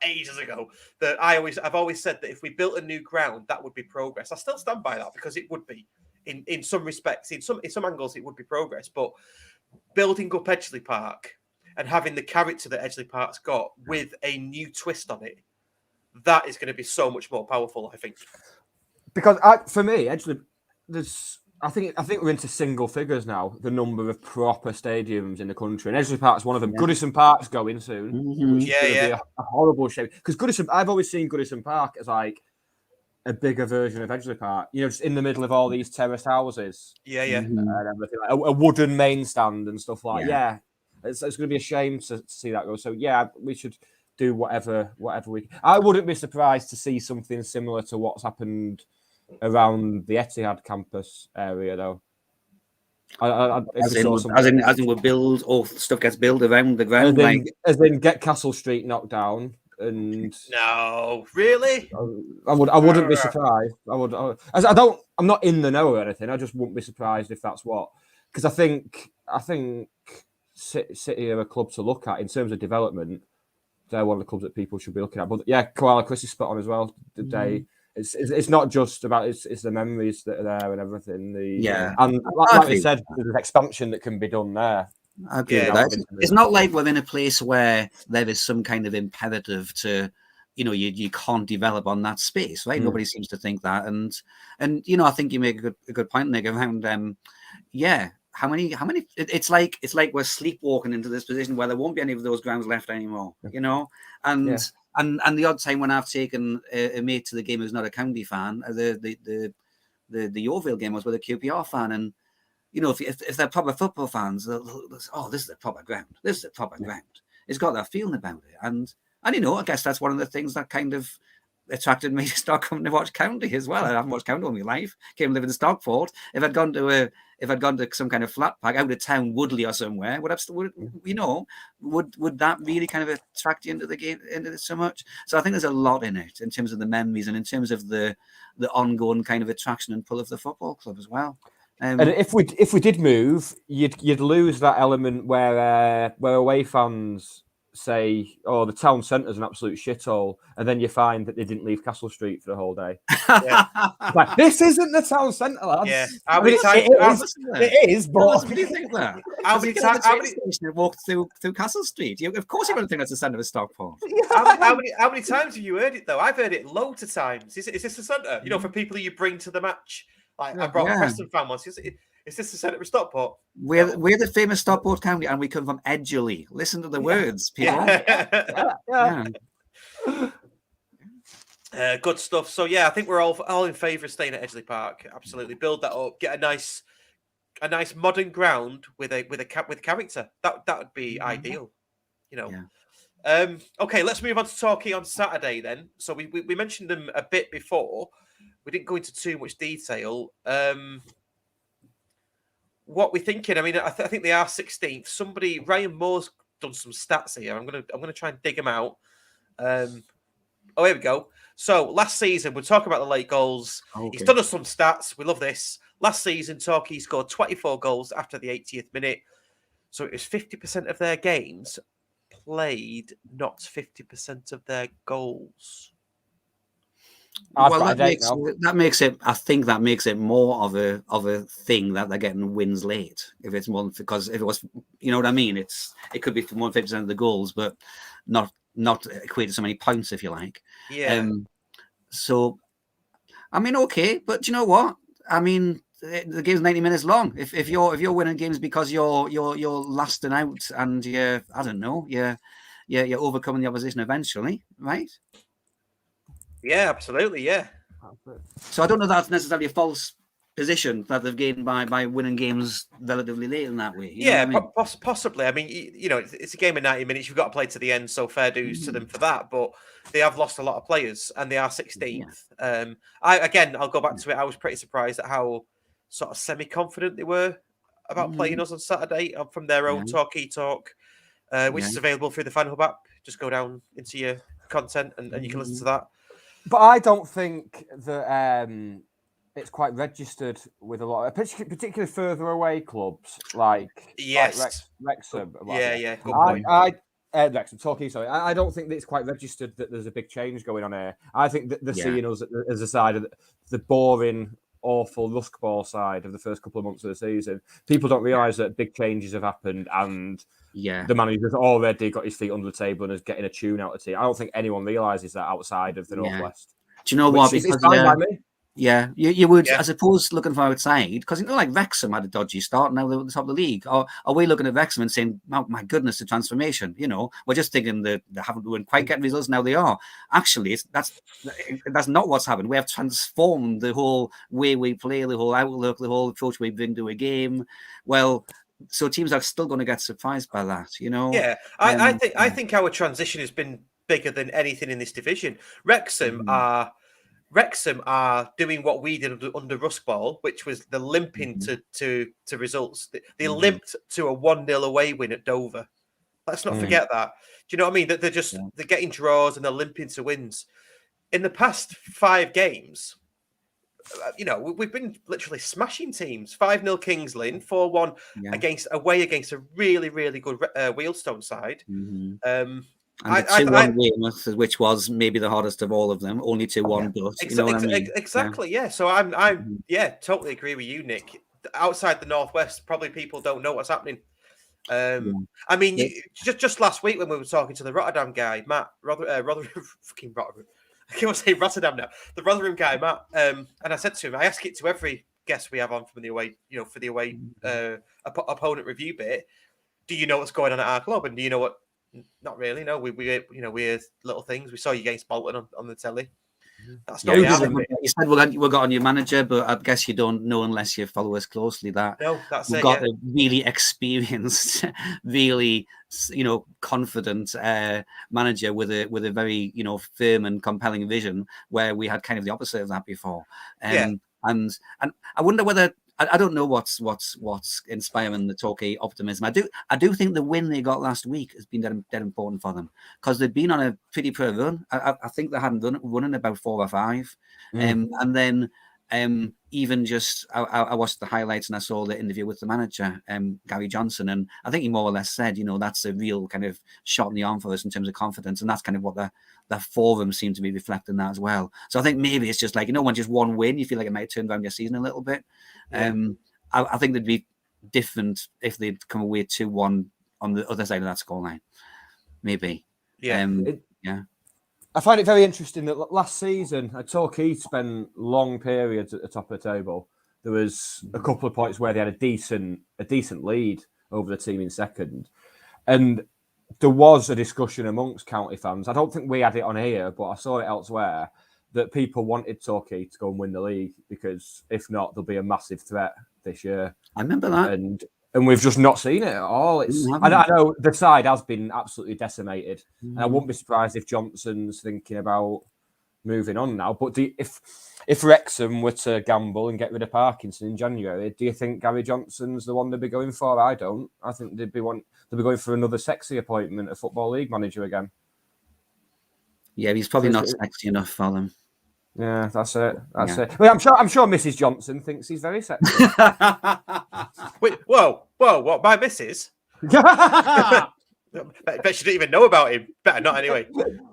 ages ago that I've always said that if we built a new ground, that would be progress. I still stand by that because it would be. In some respects, in some angles, it would be progress. But building up Edgeley Park and having the character that Edgeley Park's got with a new twist on it, that is going to be so much more powerful, I think. Because for me, Edgeley, I think we're into single figures now. The number of proper stadiums in the country, and Edgeley Park's one of them. Yeah. Goodison Park's going soon. Mm-hmm. Which is going to be a horrible shape. Because I've always seen Goodison Park as like a bigger version of Edgeley Park, just in the middle of all these terraced houses. Yeah. And everything, like a wooden main stand and stuff like that. Yeah. It's going to be a shame to see that go. So, we should do whatever we... I wouldn't be surprised to see something similar to what's happened around the Etihad campus area, though. As in we build, or stuff gets built around the ground. As in get Castle Street knocked down. And no, really, I wouldn't be surprised. I'm not in the know or anything. I just wouldn't be surprised if that's what, because I think City are a club to look at in terms of development. They're one of the clubs that people should be looking at. But Koala Chris is spot on as well. It's not just about it's the memories that are there and everything. And like I said, there's an expansion that can be done there. It's not like we're in a place where there is some kind of imperative to, you can't develop on that space, right? Nobody seems to think that, and I think you make a good point, Nick, around how many? It's like we're sleepwalking into this position where there won't be any of those grounds left anymore, and the odd time when I've taken a mate to the game who's not a county fan, the Yeovil game was with a QPR fan, and if they're proper football fans, this is a proper ground. This is a proper ground. It's got that feeling about it. And I guess that's one of the things that kind of attracted me to start coming to watch County as well. I haven't watched County all my life. Came living in Stockport. If I'd gone to some kind of flat pack out of town, Woodley or somewhere, would that really kind of attract you into the game, into it so much? So I think there's a lot in it in terms of the memories and in terms of the ongoing kind of attraction and pull of the football club as well. And if we did move, you'd lose that element where away fans say, "Oh, the town centre's an absolute shithole," and then you find that they didn't leave Castle Street for the whole day. Yeah. Like, this isn't the town centre, lads. Yeah. It is, but what do you think that? How many times? Walked through Castle Street? Of course, you're going to think that's the centre of Stockport. How many times have you heard it though? I've heard it loads of times. Is this the centre? You know, for people who you bring to the match. Like I brought a Preston fan once. Is this the centre of Stockport? We're the famous Stockport County, and we come from Edgerley. Listen to the words, people. Good stuff. So yeah, I think we're all in favour of staying at Edgeley Park. Absolutely, build that up. Get a nice modern ground with character. That would be ideal. You know. Yeah. Okay, let's move on to Torquay on Saturday then. So we mentioned them a bit before. We didn't go into too much detail. What we're thinking, I mean, I think they are 16th. Ryan Moore's done some stats here. I'm gonna try and dig them out. Here we go. So last season, we're talking about the late goals. Okay. He's done us some stats. We love this. Last season, Torquay scored 24 goals after the 80th minute. So it was 50% of their games played, not 50% of their goals. That makes it. I think that makes it more of a thing that they're getting wins late. If it's more because if it was, you know what I mean. It could be for 150% of the goals, but not equated to so many points, if you like. Yeah. So, I mean, okay, but you know what? I mean, the game's 90 minutes long. If you're winning games because you're lasting out and you're overcoming the opposition eventually, right? Yeah, absolutely. Yeah. So I don't know if that's necessarily a false position that they've gained by winning games relatively late in that way. You know what I mean? Possibly. I mean, it's a game of 90 minutes. You've got to play to the end, so fair dues to them for that. But they have lost a lot of players, and they are 16th. Yeah. I'll go back to it. I was pretty surprised at how sort of semi-confident they were about playing us on Saturday from their own Torquay Talk, which is available through the Fan Hub app. Just go down into your content and you can listen to that. But I don't think that it's quite registered with a lot of particularly further away clubs like Wrexham. Yeah. Good point. Wrexham, Torquay, sorry. I don't think that it's quite registered that there's a big change going on here. I think that they're seeing us as a side of the boring, awful rusk ball side of the first couple of months of the season. People don't realise that big changes have happened and the manager's already got his feet under the table and is getting a tune out of the team. I don't think anyone realises that outside of the Northwest. Do you know what? Because fine by me. Yeah, you would, I suppose, looking from outside, because like Wrexham had a dodgy start, and now they're at the top of the league. Or are we looking at Wrexham and saying, oh, my goodness, the transformation? We're just thinking that they haven't quite getting results, now they are. Actually, that's not what's happened. We have transformed the whole way we play, the whole outlook, the whole approach we bring to a game. Well, so teams are still going to get surprised by that, Yeah, I think our transition has been bigger than anything in this division. Wrexham are doing what we did under Ruskball, which was the limping to results. They limped to a 1-0 away win at Dover. Let's not forget that. Do you know what I mean? That they're getting draws and they're limping to wins. In the past 5 games, we've been literally smashing teams. 5-0 Kings Lynn, 4-1 against a really, really good Wealdstone side. And the 2-1 win, which was maybe the hardest of all of them, only 2-1 but Exactly, yeah. So I'm totally agree with you, Nick. Outside the Northwest, probably people don't know what's happening. I mean, just last week when we were talking to the Rotterdam guy, Matt, Rotherham, fucking Rotterdam. I can't say Rotterdam now. The Rotherham guy, Matt, and I said to him, I ask it to every guest we have on from the away, for the away opponent review bit. Do you know what's going on at our club? And do you know what? Not really. No, we hear little things. We saw you against Bolton on the telly. That's Yeah, not who reality. doesn't- You said we've got a new manager, but I guess you don't know unless you follow us closely that No, that's we've it. got Yeah. a really experienced, really confident manager with a very firm and compelling vision. Where we had kind of the opposite of that before. Yeah. And I wonder whether. I don't know what's inspiring the Torquay optimism. I do think the win they got last week has been dead important for them because they've been on a pretty poor run. I think they hadn't run in about 4 or 5, and then even just I watched the highlights and I saw the interview with the manager, Gary Johnson, and I think he more or less said, that's a real kind of shot in the arm for us in terms of confidence, and that's kind of what the forum seemed to be reflecting that as well. So I think maybe it's just like when just one win, you feel like it might turn around your season a little bit. Yeah. I think they'd be different if they'd come away 2-1 on the other side of that scoreline. Maybe. Yeah. Yeah. I find it very interesting that last season, Torquay spent long periods at the top of the table. There was a couple of points where they had a decent lead over the team in second, and there was a discussion amongst County fans. I don't think we had it on here, but I saw it elsewhere that people wanted Torquay to go and win the league because if not, there'll be a massive threat this year. I remember that, and we've just not seen it at all. I know the side has been absolutely decimated, and I wouldn't be surprised if Johnson's thinking about moving on now. But if Wrexham were to gamble and get rid of Parkinson in January, do you think Gary Johnson's the one they'd be going for? I don't. I think they'd be going for another sexy appointment, a Football League manager again. Yeah, he's probably not sexy enough for them. Yeah, that's it. Well, I'm sure Mrs. Johnson thinks he's very sexy. Wait, whoa! What, my missus? Bet she didn't even know about him. Better not anyway.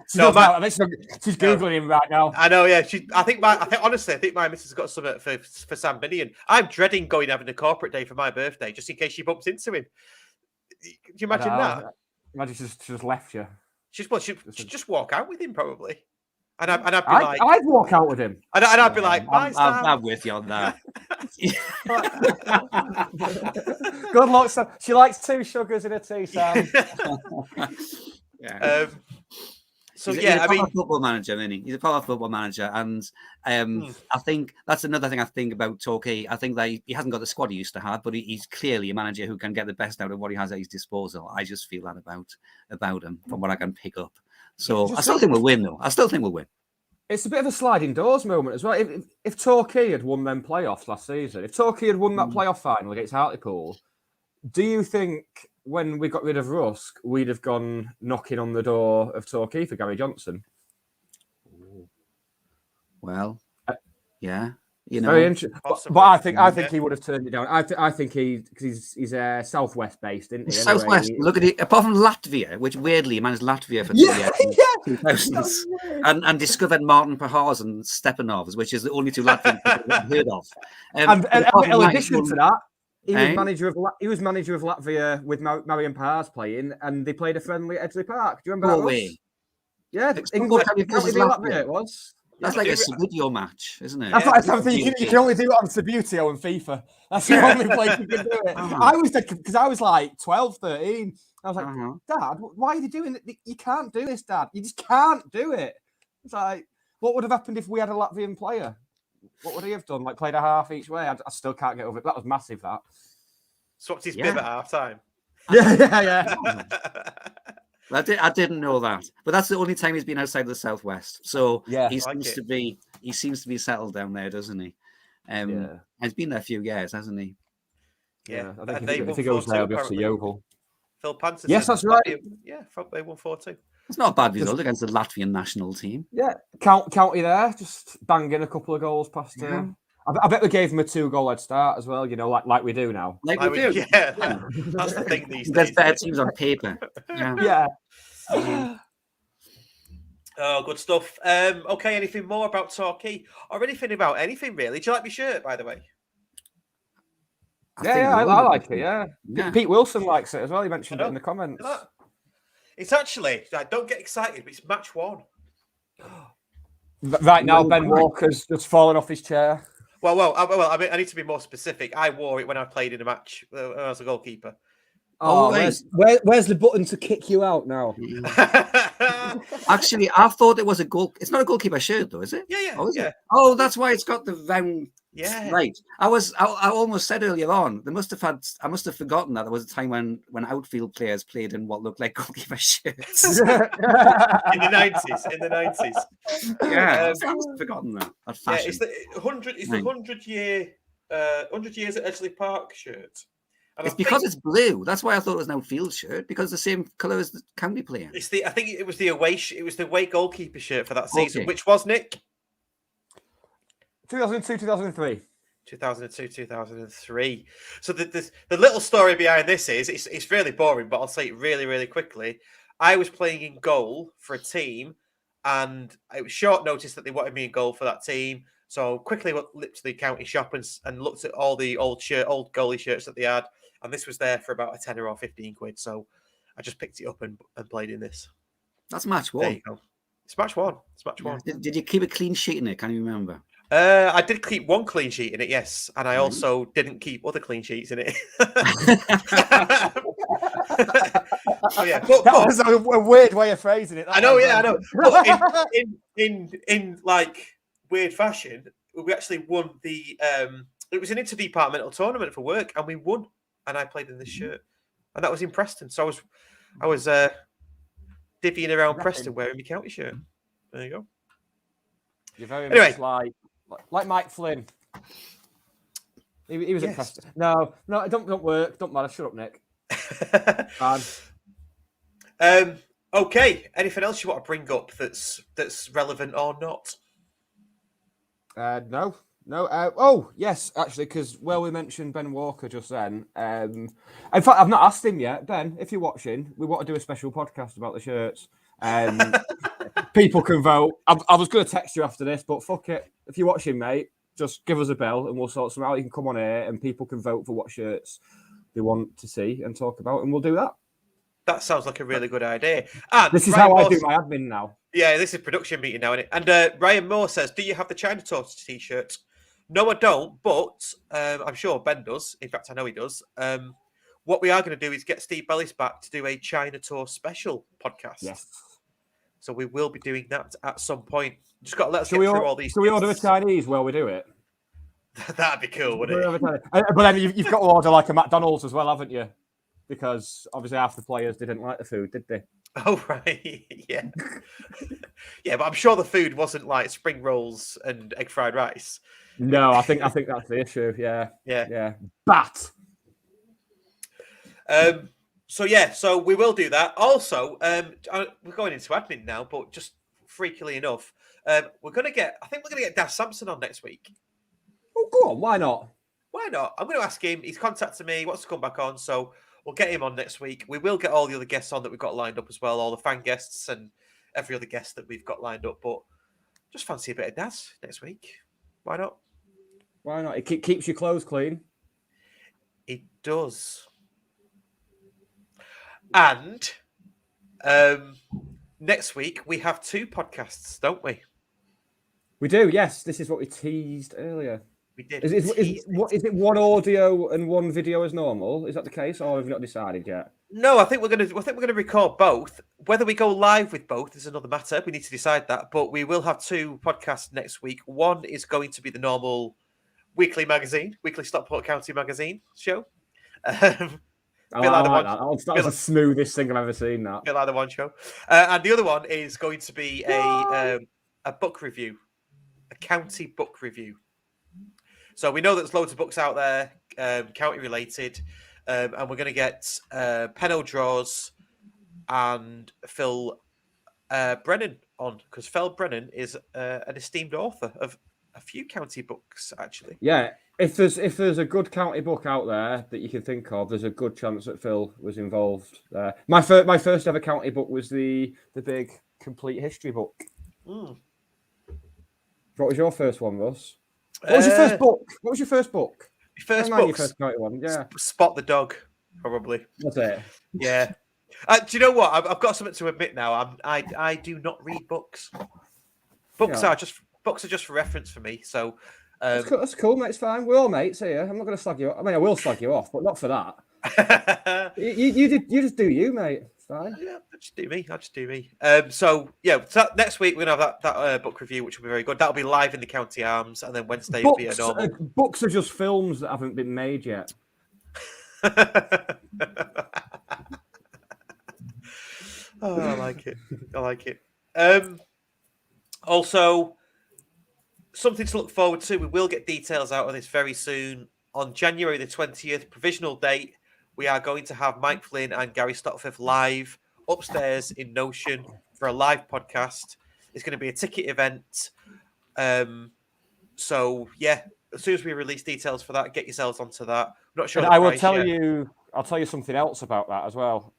She's googling him right now. I know. Yeah, I think my missus has got something for Sam Binion. I'm dreading going having a corporate day for my birthday just in case she bumps into him. Can you imagine that? Imagine she just left you. She'd just walk out with him probably, and I'd be like, I'd walk out with him, and I'd be like, I'm with you on that. Good luck, Sam. She likes 2 sugars in a tea, Sam. Yeah. So he's a football manager, isn't he? He's a proper football manager, and I think that's another thing I think about Torquay. I think that he hasn't got the squad he used to have, but he's clearly a manager who can get the best out of what he has at his disposal. I just feel that about him from what I can pick up. So I still think we'll win, though. I still think we'll win. It's a bit of a sliding doors moment as well. If Torquay had won them playoffs last season, if Torquay had won that playoff final against Hartlepool, do you think when we got rid of Rusk, we'd have gone knocking on the door of Torquay for Gary Johnson? Well, yeah, very interesting. But I think he would have turned it down. I think because he's Southwest based, isn't he? Southwest. Anyway, look at it. Apart from Latvia, which weirdly he managed Latvia for 2 years, 2000s, and discovered Martin Pahars and Stepanovs, which is the only 2 Latvians I've heard of. And in addition to that, he was manager of Latvia with Marian Pahars playing, and they played a friendly at Edgley Park. Do you remember that? Way. Yeah, England versus Latvia it was. That's like a Subbuteo match, isn't it? That's something you can only do it on Subbuteo and FIFA. That's the only place you can do it. I was because I was like 12, 13. I was like, Dad, why are you doing it? You can't do this, Dad. You just can't do it. It's like, what would have happened if we had a Latvian player? What would he have done? Like played a half each way? I still can't get over it. That was massive, that. Swapped his bib at half time. Yeah. I didn't know that, but that's the only time he's been outside the Southwest. So he seems to be settled down there, doesn't he? He's been there a few years, hasn't he? Yeah, I think if he goes there, he'll be off to Yeovil. Phil Panterson. Yes, that's right. Yeah, they won 4-2. It's not a bad result against the Latvian national team. Yeah, County there, just banging a couple of goals past him. I bet we gave him a 2-goal head start as well, like we do now. Like we do. Yeah, that's the thing these days. There's better teams on paper. Yeah. Oh, good stuff. Okay, anything more about Torquay or anything about anything really? Do you like my shirt, by the way? I like it. Yeah. Pete Wilson likes it as well. He mentioned it in the comments. It's actually don't get excited, but it's match 1. Right now, Ben Walker's just fallen off his chair. Well, I mean, I need to be more specific. I wore it when I played in a match when I was a goalkeeper. Where's the button to kick you out now? Actually, I thought it was a goal. It's not a goalkeeper shirt, though, is it? Yeah. Oh, is it? Oh, that's why it's got the round. Yeah. Right. I almost said earlier on. I must have forgotten that there was a time when outfield players played in what looked like goalkeeper shirts. In the 90s. In the 90s. Yeah, I must have forgotten that. That Yeah, fashion. it's the 100. It's the 100 years at Edgeley Park shirt. And It's because it's blue. That's why I thought it was an outfield shirt, because the same colour as the county player. It's the. I think it was the away. It was the away goalkeeper shirt for that season, Okay. which was Nick. 2002, 2003. 2002, 2003. So the little story behind this is it's really boring, but I'll say it really, really quickly. I was playing in goal for a team, and it was short notice that they wanted me in goal for that team. So quickly went to the county shop and looked at all the old goalie shirts that they had, and this was there for about a tenner or 15 quid. So I just picked it up and played in this. That's match There one. you go. It's match one. It's match one. Did you keep a clean sheet in it? Can you remember? I did keep one clean sheet in it, yes, and I also didn't keep other clean sheets in it. So, yeah, That was a weird way of phrasing it. I know, yeah, I know. But in like weird fashion, we actually won the. It was an interdepartmental tournament for work, and we won. And I played in this shirt, and that was in Preston. So I was divvying around Preston wearing my county shirt. There you go. You're very much like Mike Flynn. He was at Preston. No, it don't work. Don't matter. Shut up, Nick. Okay. Anything else you want to bring up that's relevant or not? No. Oh, yes, actually, because we mentioned Ben Walker just then. In fact, I've not asked him yet. Ben, if you're watching, we want to do a special podcast about the shirts. People can vote. I was going to text you after this, but fuck it. If you're watching, mate, just give us a bell and we'll sort something out. You can come on here and people can vote for what shirts they want to see and talk about, and we'll do that. That sounds like a really good idea. And this is Ryan how Moore, I do my admin now. Yeah, this is production meeting now, isn't it? And Ryan Moore says, do you have the China Tour t-shirt? No, I don't, but I'm sure Ben does. In fact, I know he does. What we are going to do is get Steve Bellis back to do a China Tour special podcast. Yes. So we will be doing that at some point. Just got to let us get through all these. Shall we order a Chinese while we do it? That'd be cool, wouldn't it? But then you've got to order like a McDonald's as well, haven't you? Because obviously half the players didn't like the food, did they? Oh, right. Yeah. Yeah, but I'm sure the food wasn't like spring rolls and egg fried rice. No, I think that's the issue. Yeah. Bat. So we will do that. Also, we're going into admin now, but just freakily enough, we're going to get Daz Sampson on next week. Oh, go on. Why not? Why not? I'm going to ask him. He's contacted me. He wants to come back on, so we'll get him on next week. We will get all the other guests on that we've got lined up as well, all the fan guests and every other guest that we've got lined up. But just fancy a bit of Daz next week. Why not? Why not? It keeps your clothes clean. It does. And next week we have 2 podcasts, don't we? We do, yes. This is what we teased earlier. We did. Is it one audio and one video as normal? Is that the case, or have you not decided yet? No, I think we're gonna record both. Whether we go live with both is another matter. We need to decide that. But we will have 2 podcasts next week. One is going to be the normal weekly Stockport County magazine show. That was the smoothest thing I've ever seen. That bit like the one show, and the other one is going to be a book review, a county book review. So we know there's loads of books out there, county related, and we're going to get Penno Draws and Phil Brennan on, because Phil Brennan is an esteemed author of a few county books, actually. Yeah. If there's a good county book out there that you can think of, there's a good chance that Phil was involved there. My first ever county book was the big complete history book. Mm. What was your first one, Russ? What was your first book? What was your first book? Your first county one, yeah. Spot the Dog, probably. That's it. Yeah. Do you know what? I've got something to admit now. I do not read books. Books are just for reference for me. So. That's cool, mate. It's fine. We're all mates here. I'm not going to slag you off. I mean, I will slag you off, but not for that. you just do you, mate. Fine. Yeah, I'll just do me. So next week we're gonna have that book review, which will be very good. That'll be live in the County Arms, and then Wednesday will be a normal. Books are just films that haven't been made yet. Oh, I like it. Also, something to look forward to. We will get details out of this very soon. On January the 20th, provisional date, we are going to have Mike Flynn and Gary Stotforth live upstairs in Notion for a live podcast. It's going to be a ticket event. So, yeah, as soon as we release details for that, get yourselves onto that. I'm not sure. And I'll tell you something else about that as well.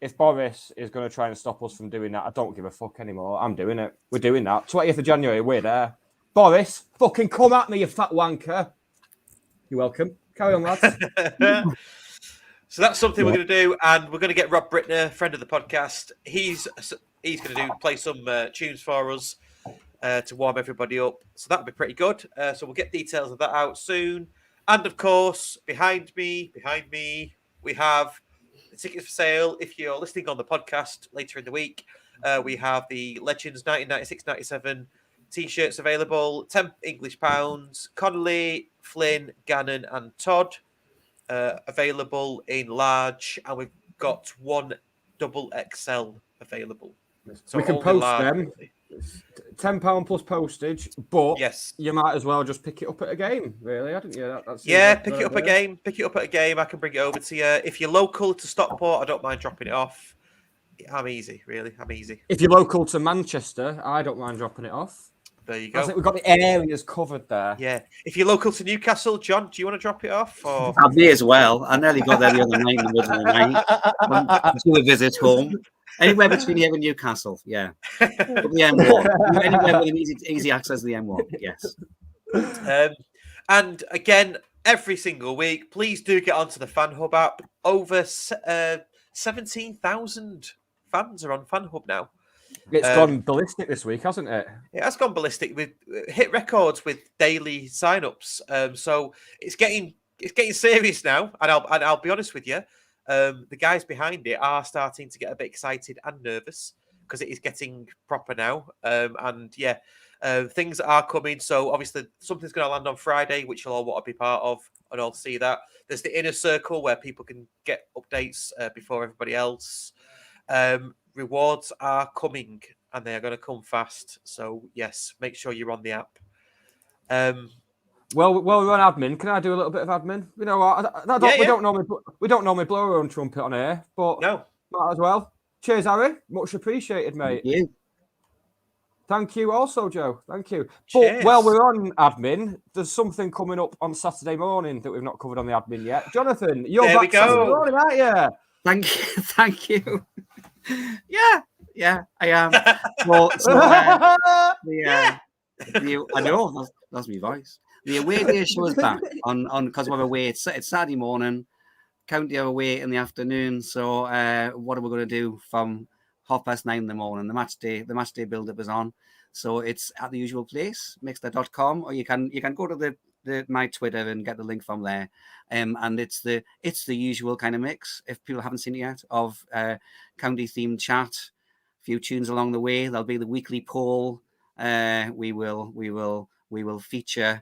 If Boris is going to try and stop us from doing that, I don't give a fuck anymore. I'm doing it. We're doing that. 20th of January, we're there. Boris, fucking come at me, you fat wanker. You're welcome. Carry on, lads. So that's something we're going to do, and we're going to get Rob Brittner, friend of the podcast. He's going to play some tunes for us to warm everybody up. So that'll be pretty good. So we'll get details of that out soon. And of course, behind me, we have the tickets for sale. If you're listening on the podcast later in the week, we have the Legends 1996-97 T-shirts available, £10 English. Connolly, Flynn, Gannon, and Todd available in large, and we've got one double XL available. So we can post them. £10 plus postage, but yes, you might as well just pick it up at a game, really, hadn't you? Pick it up at a game. I can bring it over to you. If you're local to Stockport, I don't mind dropping it off. I'm easy. If you're local to Manchester, I don't mind dropping it off. There you go. We've got the areas covered there. Yeah. If you're local to Newcastle, John, do you want to drop it off? Or... I may as well. I nearly got there the other night in the middle of the night. Do a visit home. Anywhere between here and Newcastle, yeah. But the M1. Anywhere with an easy access to the M1, yes. And again, every single week, please do get onto the Fan Hub app. Over 17,000 fans are on Fan Hub now. It's gone ballistic this week, hasn't it? It has gone ballistic. With hit records with daily sign-ups. So it's getting serious now. And I'll be honest with you, the guys behind it are starting to get a bit excited and nervous because it is getting proper now. Things are coming. So obviously something's going to land on Friday, which you'll all want to be part of, and I'll see that. There's the inner circle where people can get updates before everybody else. Rewards are coming, and they are going to come fast. So yes, make sure you're on the app. Well, we're on admin. Can I do a little bit of admin? You know what? We don't normally blow our own trumpet on air, but no, might as well. Cheers, Harry. Much appreciated, mate. Thank you also, Joe. Thank you. Cheers. But while we're on admin, there's something coming up on Saturday morning that we've not covered on the admin yet. Jonathan, you're back Saturday morning, aren't you? Thank you. Yeah, I am. I know that's my voice. The away day show is back on because we're away. It's Saturday morning. County are away in the afternoon. So what are we going to do from 9:30 in the morning? The match day build-up is on. So it's at the usual place, mixter.com, or you can go to my Twitter and get the link from there. And it's the usual kind of mix, if people haven't seen it yet, of county themed chat, a few tunes along the way. There'll be the weekly poll. We will feature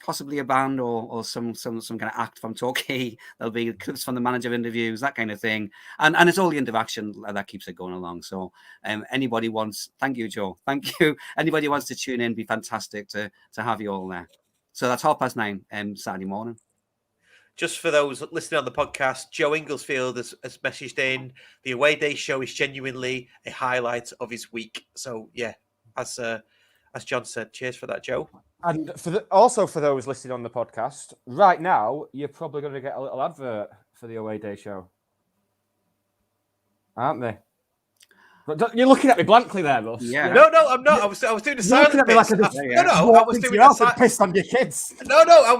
possibly a band or some kind of act from Torquay. There'll be clips from the manager interviews, that kind of thing. And it's all the interaction that keeps it going along. So anybody wants, thank you, Joe. Thank you. Anybody wants to tune in, be fantastic to have you all there. So that's 9:30 Saturday morning. Just for those listening on the podcast, Joe Inglesfield has messaged in, the away day show is genuinely a highlight of his week. So yeah, as John said, cheers for that, Joe. And also for those listening on the podcast, right now, you're probably going to get a little advert for the away day show. Aren't they? But you're looking at me blankly there, Russ. Yeah. No, I'm not. I was doing a silent bit. I was doing a silent pissed on your kids. No, I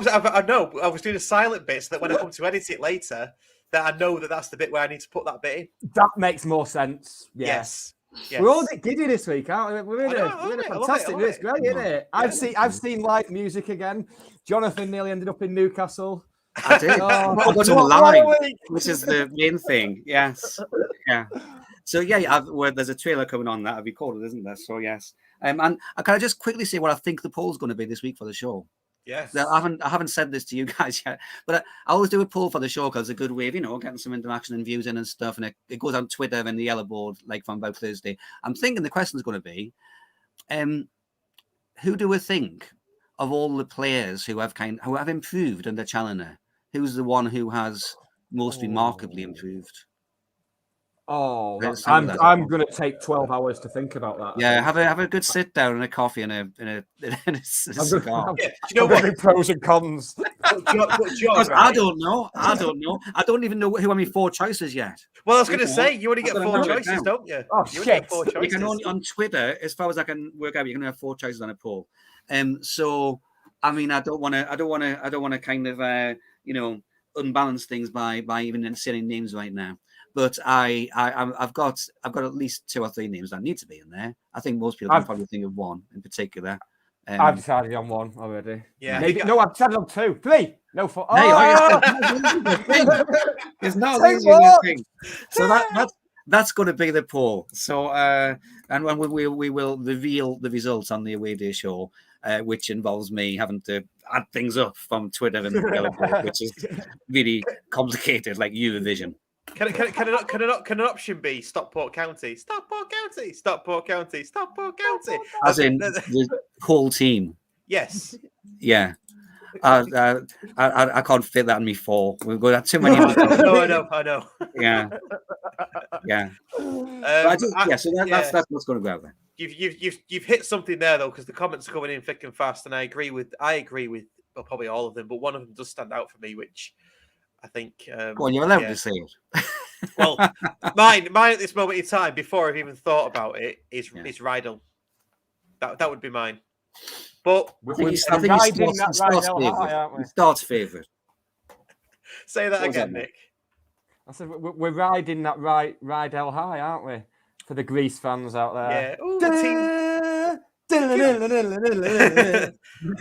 was doing a silent bit so that when I come to edit it later, that I know that's the bit where I need to put that bit in. That makes more sense. Yeah. Yes. We're all a bit giddy this week, aren't we? We're in a fantastic mood. It's great, isn't it? I've seen live music again. Jonathan nearly ended up in Newcastle. I did. I got him live, which is the main thing. Yes. Yeah. So there's a trailer coming on that I've recorded, isn't there? So yes. And can I just quickly say what I think the poll's going to be this week for the show? Yes. I haven't said this to you guys yet, but I always do a poll for the show because it's a good way of, getting some interaction and views in and stuff. And it goes on Twitter and the yellow board like from about Thursday. I'm thinking the question is going to be, who do we think of all the players who have improved under Challoner? Who's the one who has most remarkably improved? Oh, I'm going to take 12 hours to think about that. Yeah, have a good sit down and a coffee and a cigar. Yeah. Do you know what? Pros and cons. I don't know. I don't even know who are my 4 choices yet. Well, I was going to say, you only get 4 choices, don't you? Oh, shit. You can only, on Twitter, as far as I can work out, you can have 4 choices on a poll. So, I mean, I don't want to kind of, unbalance things by even saying names right now. But I've got at least 2 or 3 names that need to be in there. I think most people can probably think of one in particular. I've decided on 1 already. Yeah. No, I've decided on 2, 3. No, 4. It's not easy as thing. So that's going to be the poll. So and when we will reveal the results on the away day show, which involves me having to add things up from Twitter and which is really complicated, like Eurovision. Can an option be Stockport County? Stockport County, Stockport County, Stockport County. As in the whole team. Yes. Yeah. I can't fit that in me 4. We've got too many. No, I know. Yeah. So that's what's going to go out there. You've hit something there though, because the comments are coming in thick and fast, and I agree with well, probably all of them, but one of them does stand out for me, which I think. Go on, you're allowed to say it. Well, mine at this moment in time, before I've even thought about it, is Rydell. That would be mine. But I think he starts favourite. Say that again, Nick. I said we're riding that Rydell high, aren't we? For the Greece fans out there. Yeah. Ooh, the team.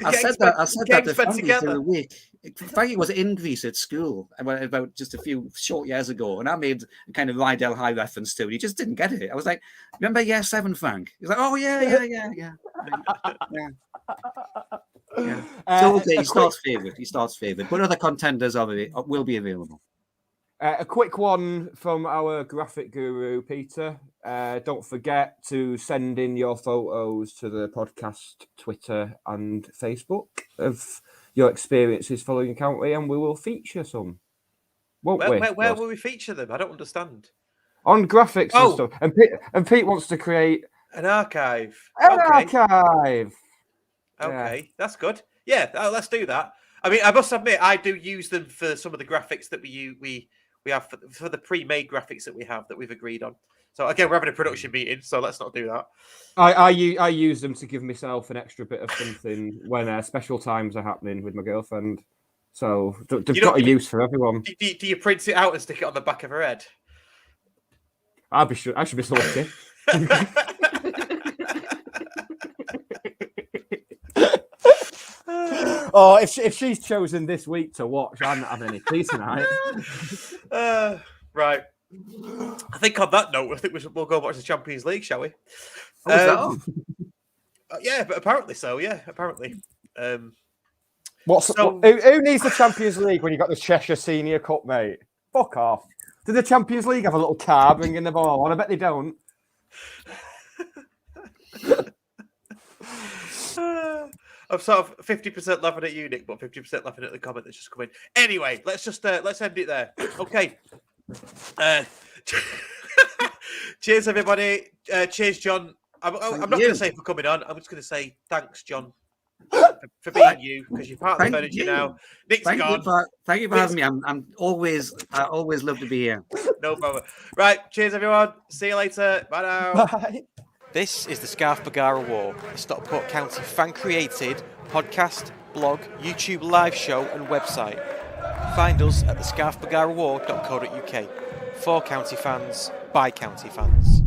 I said that to family through the week. Frankie was in Greece at school about just a few short years ago, and I made a kind of Rydell High reference to it. He just didn't get it. I was like, "Remember Year 7, Frank?" He's like, "Oh yeah." So okay, he starts favourite, but other contenders will be available. A quick one from our graphic guru, Peter. Don't forget to send in your photos to the podcast Twitter and Facebook of your experiences following County, and we will feature some. Won't we? Where will we feature them? I don't understand. On graphics and stuff. And Pete wants to create an archive. Archive. Okay, that's good. Yeah, let's do that. I mean, I must admit, I do use them for some of the graphics that we have for the pre-made graphics that we have that we've agreed on. So again, we're having a production meeting, so let's not do that. I use them to give myself an extra bit of something when special times are happening with my girlfriend. So they've got a use for everyone. Do you print it out and stick it on the back of her head? I should be so lucky. Oh, if she's chosen this week to watch, I'm not having any tea tonight. Right. I think on that note, I think we'll go watch the Champions League, shall we? Yeah, but apparently so. Yeah, apparently. Who needs the Champions League when you got the Cheshire Senior Cup, mate? Fuck off. Did the Champions League have a little car bringing the ball on? I bet they don't. I'm sort of 50% laughing at you, Nick, but 50% laughing at the comment that's just come in. Anyway, let's end it there. Okay. Cheers, everybody. Cheers, John. I'm not going to say for coming on. I'm just going to say thanks, John, for being you, because you're part of the furniture now. Nick's gone. Thank you for having me. I always love to be here. No problem. Right. Cheers, everyone. See you later. Bye now. Bye. This is the Scarf Bagara War, a Stockport County fan-created podcast, blog, YouTube live show and website. Find us at thescarfbagarawar.co.uk. For county fans, by county fans.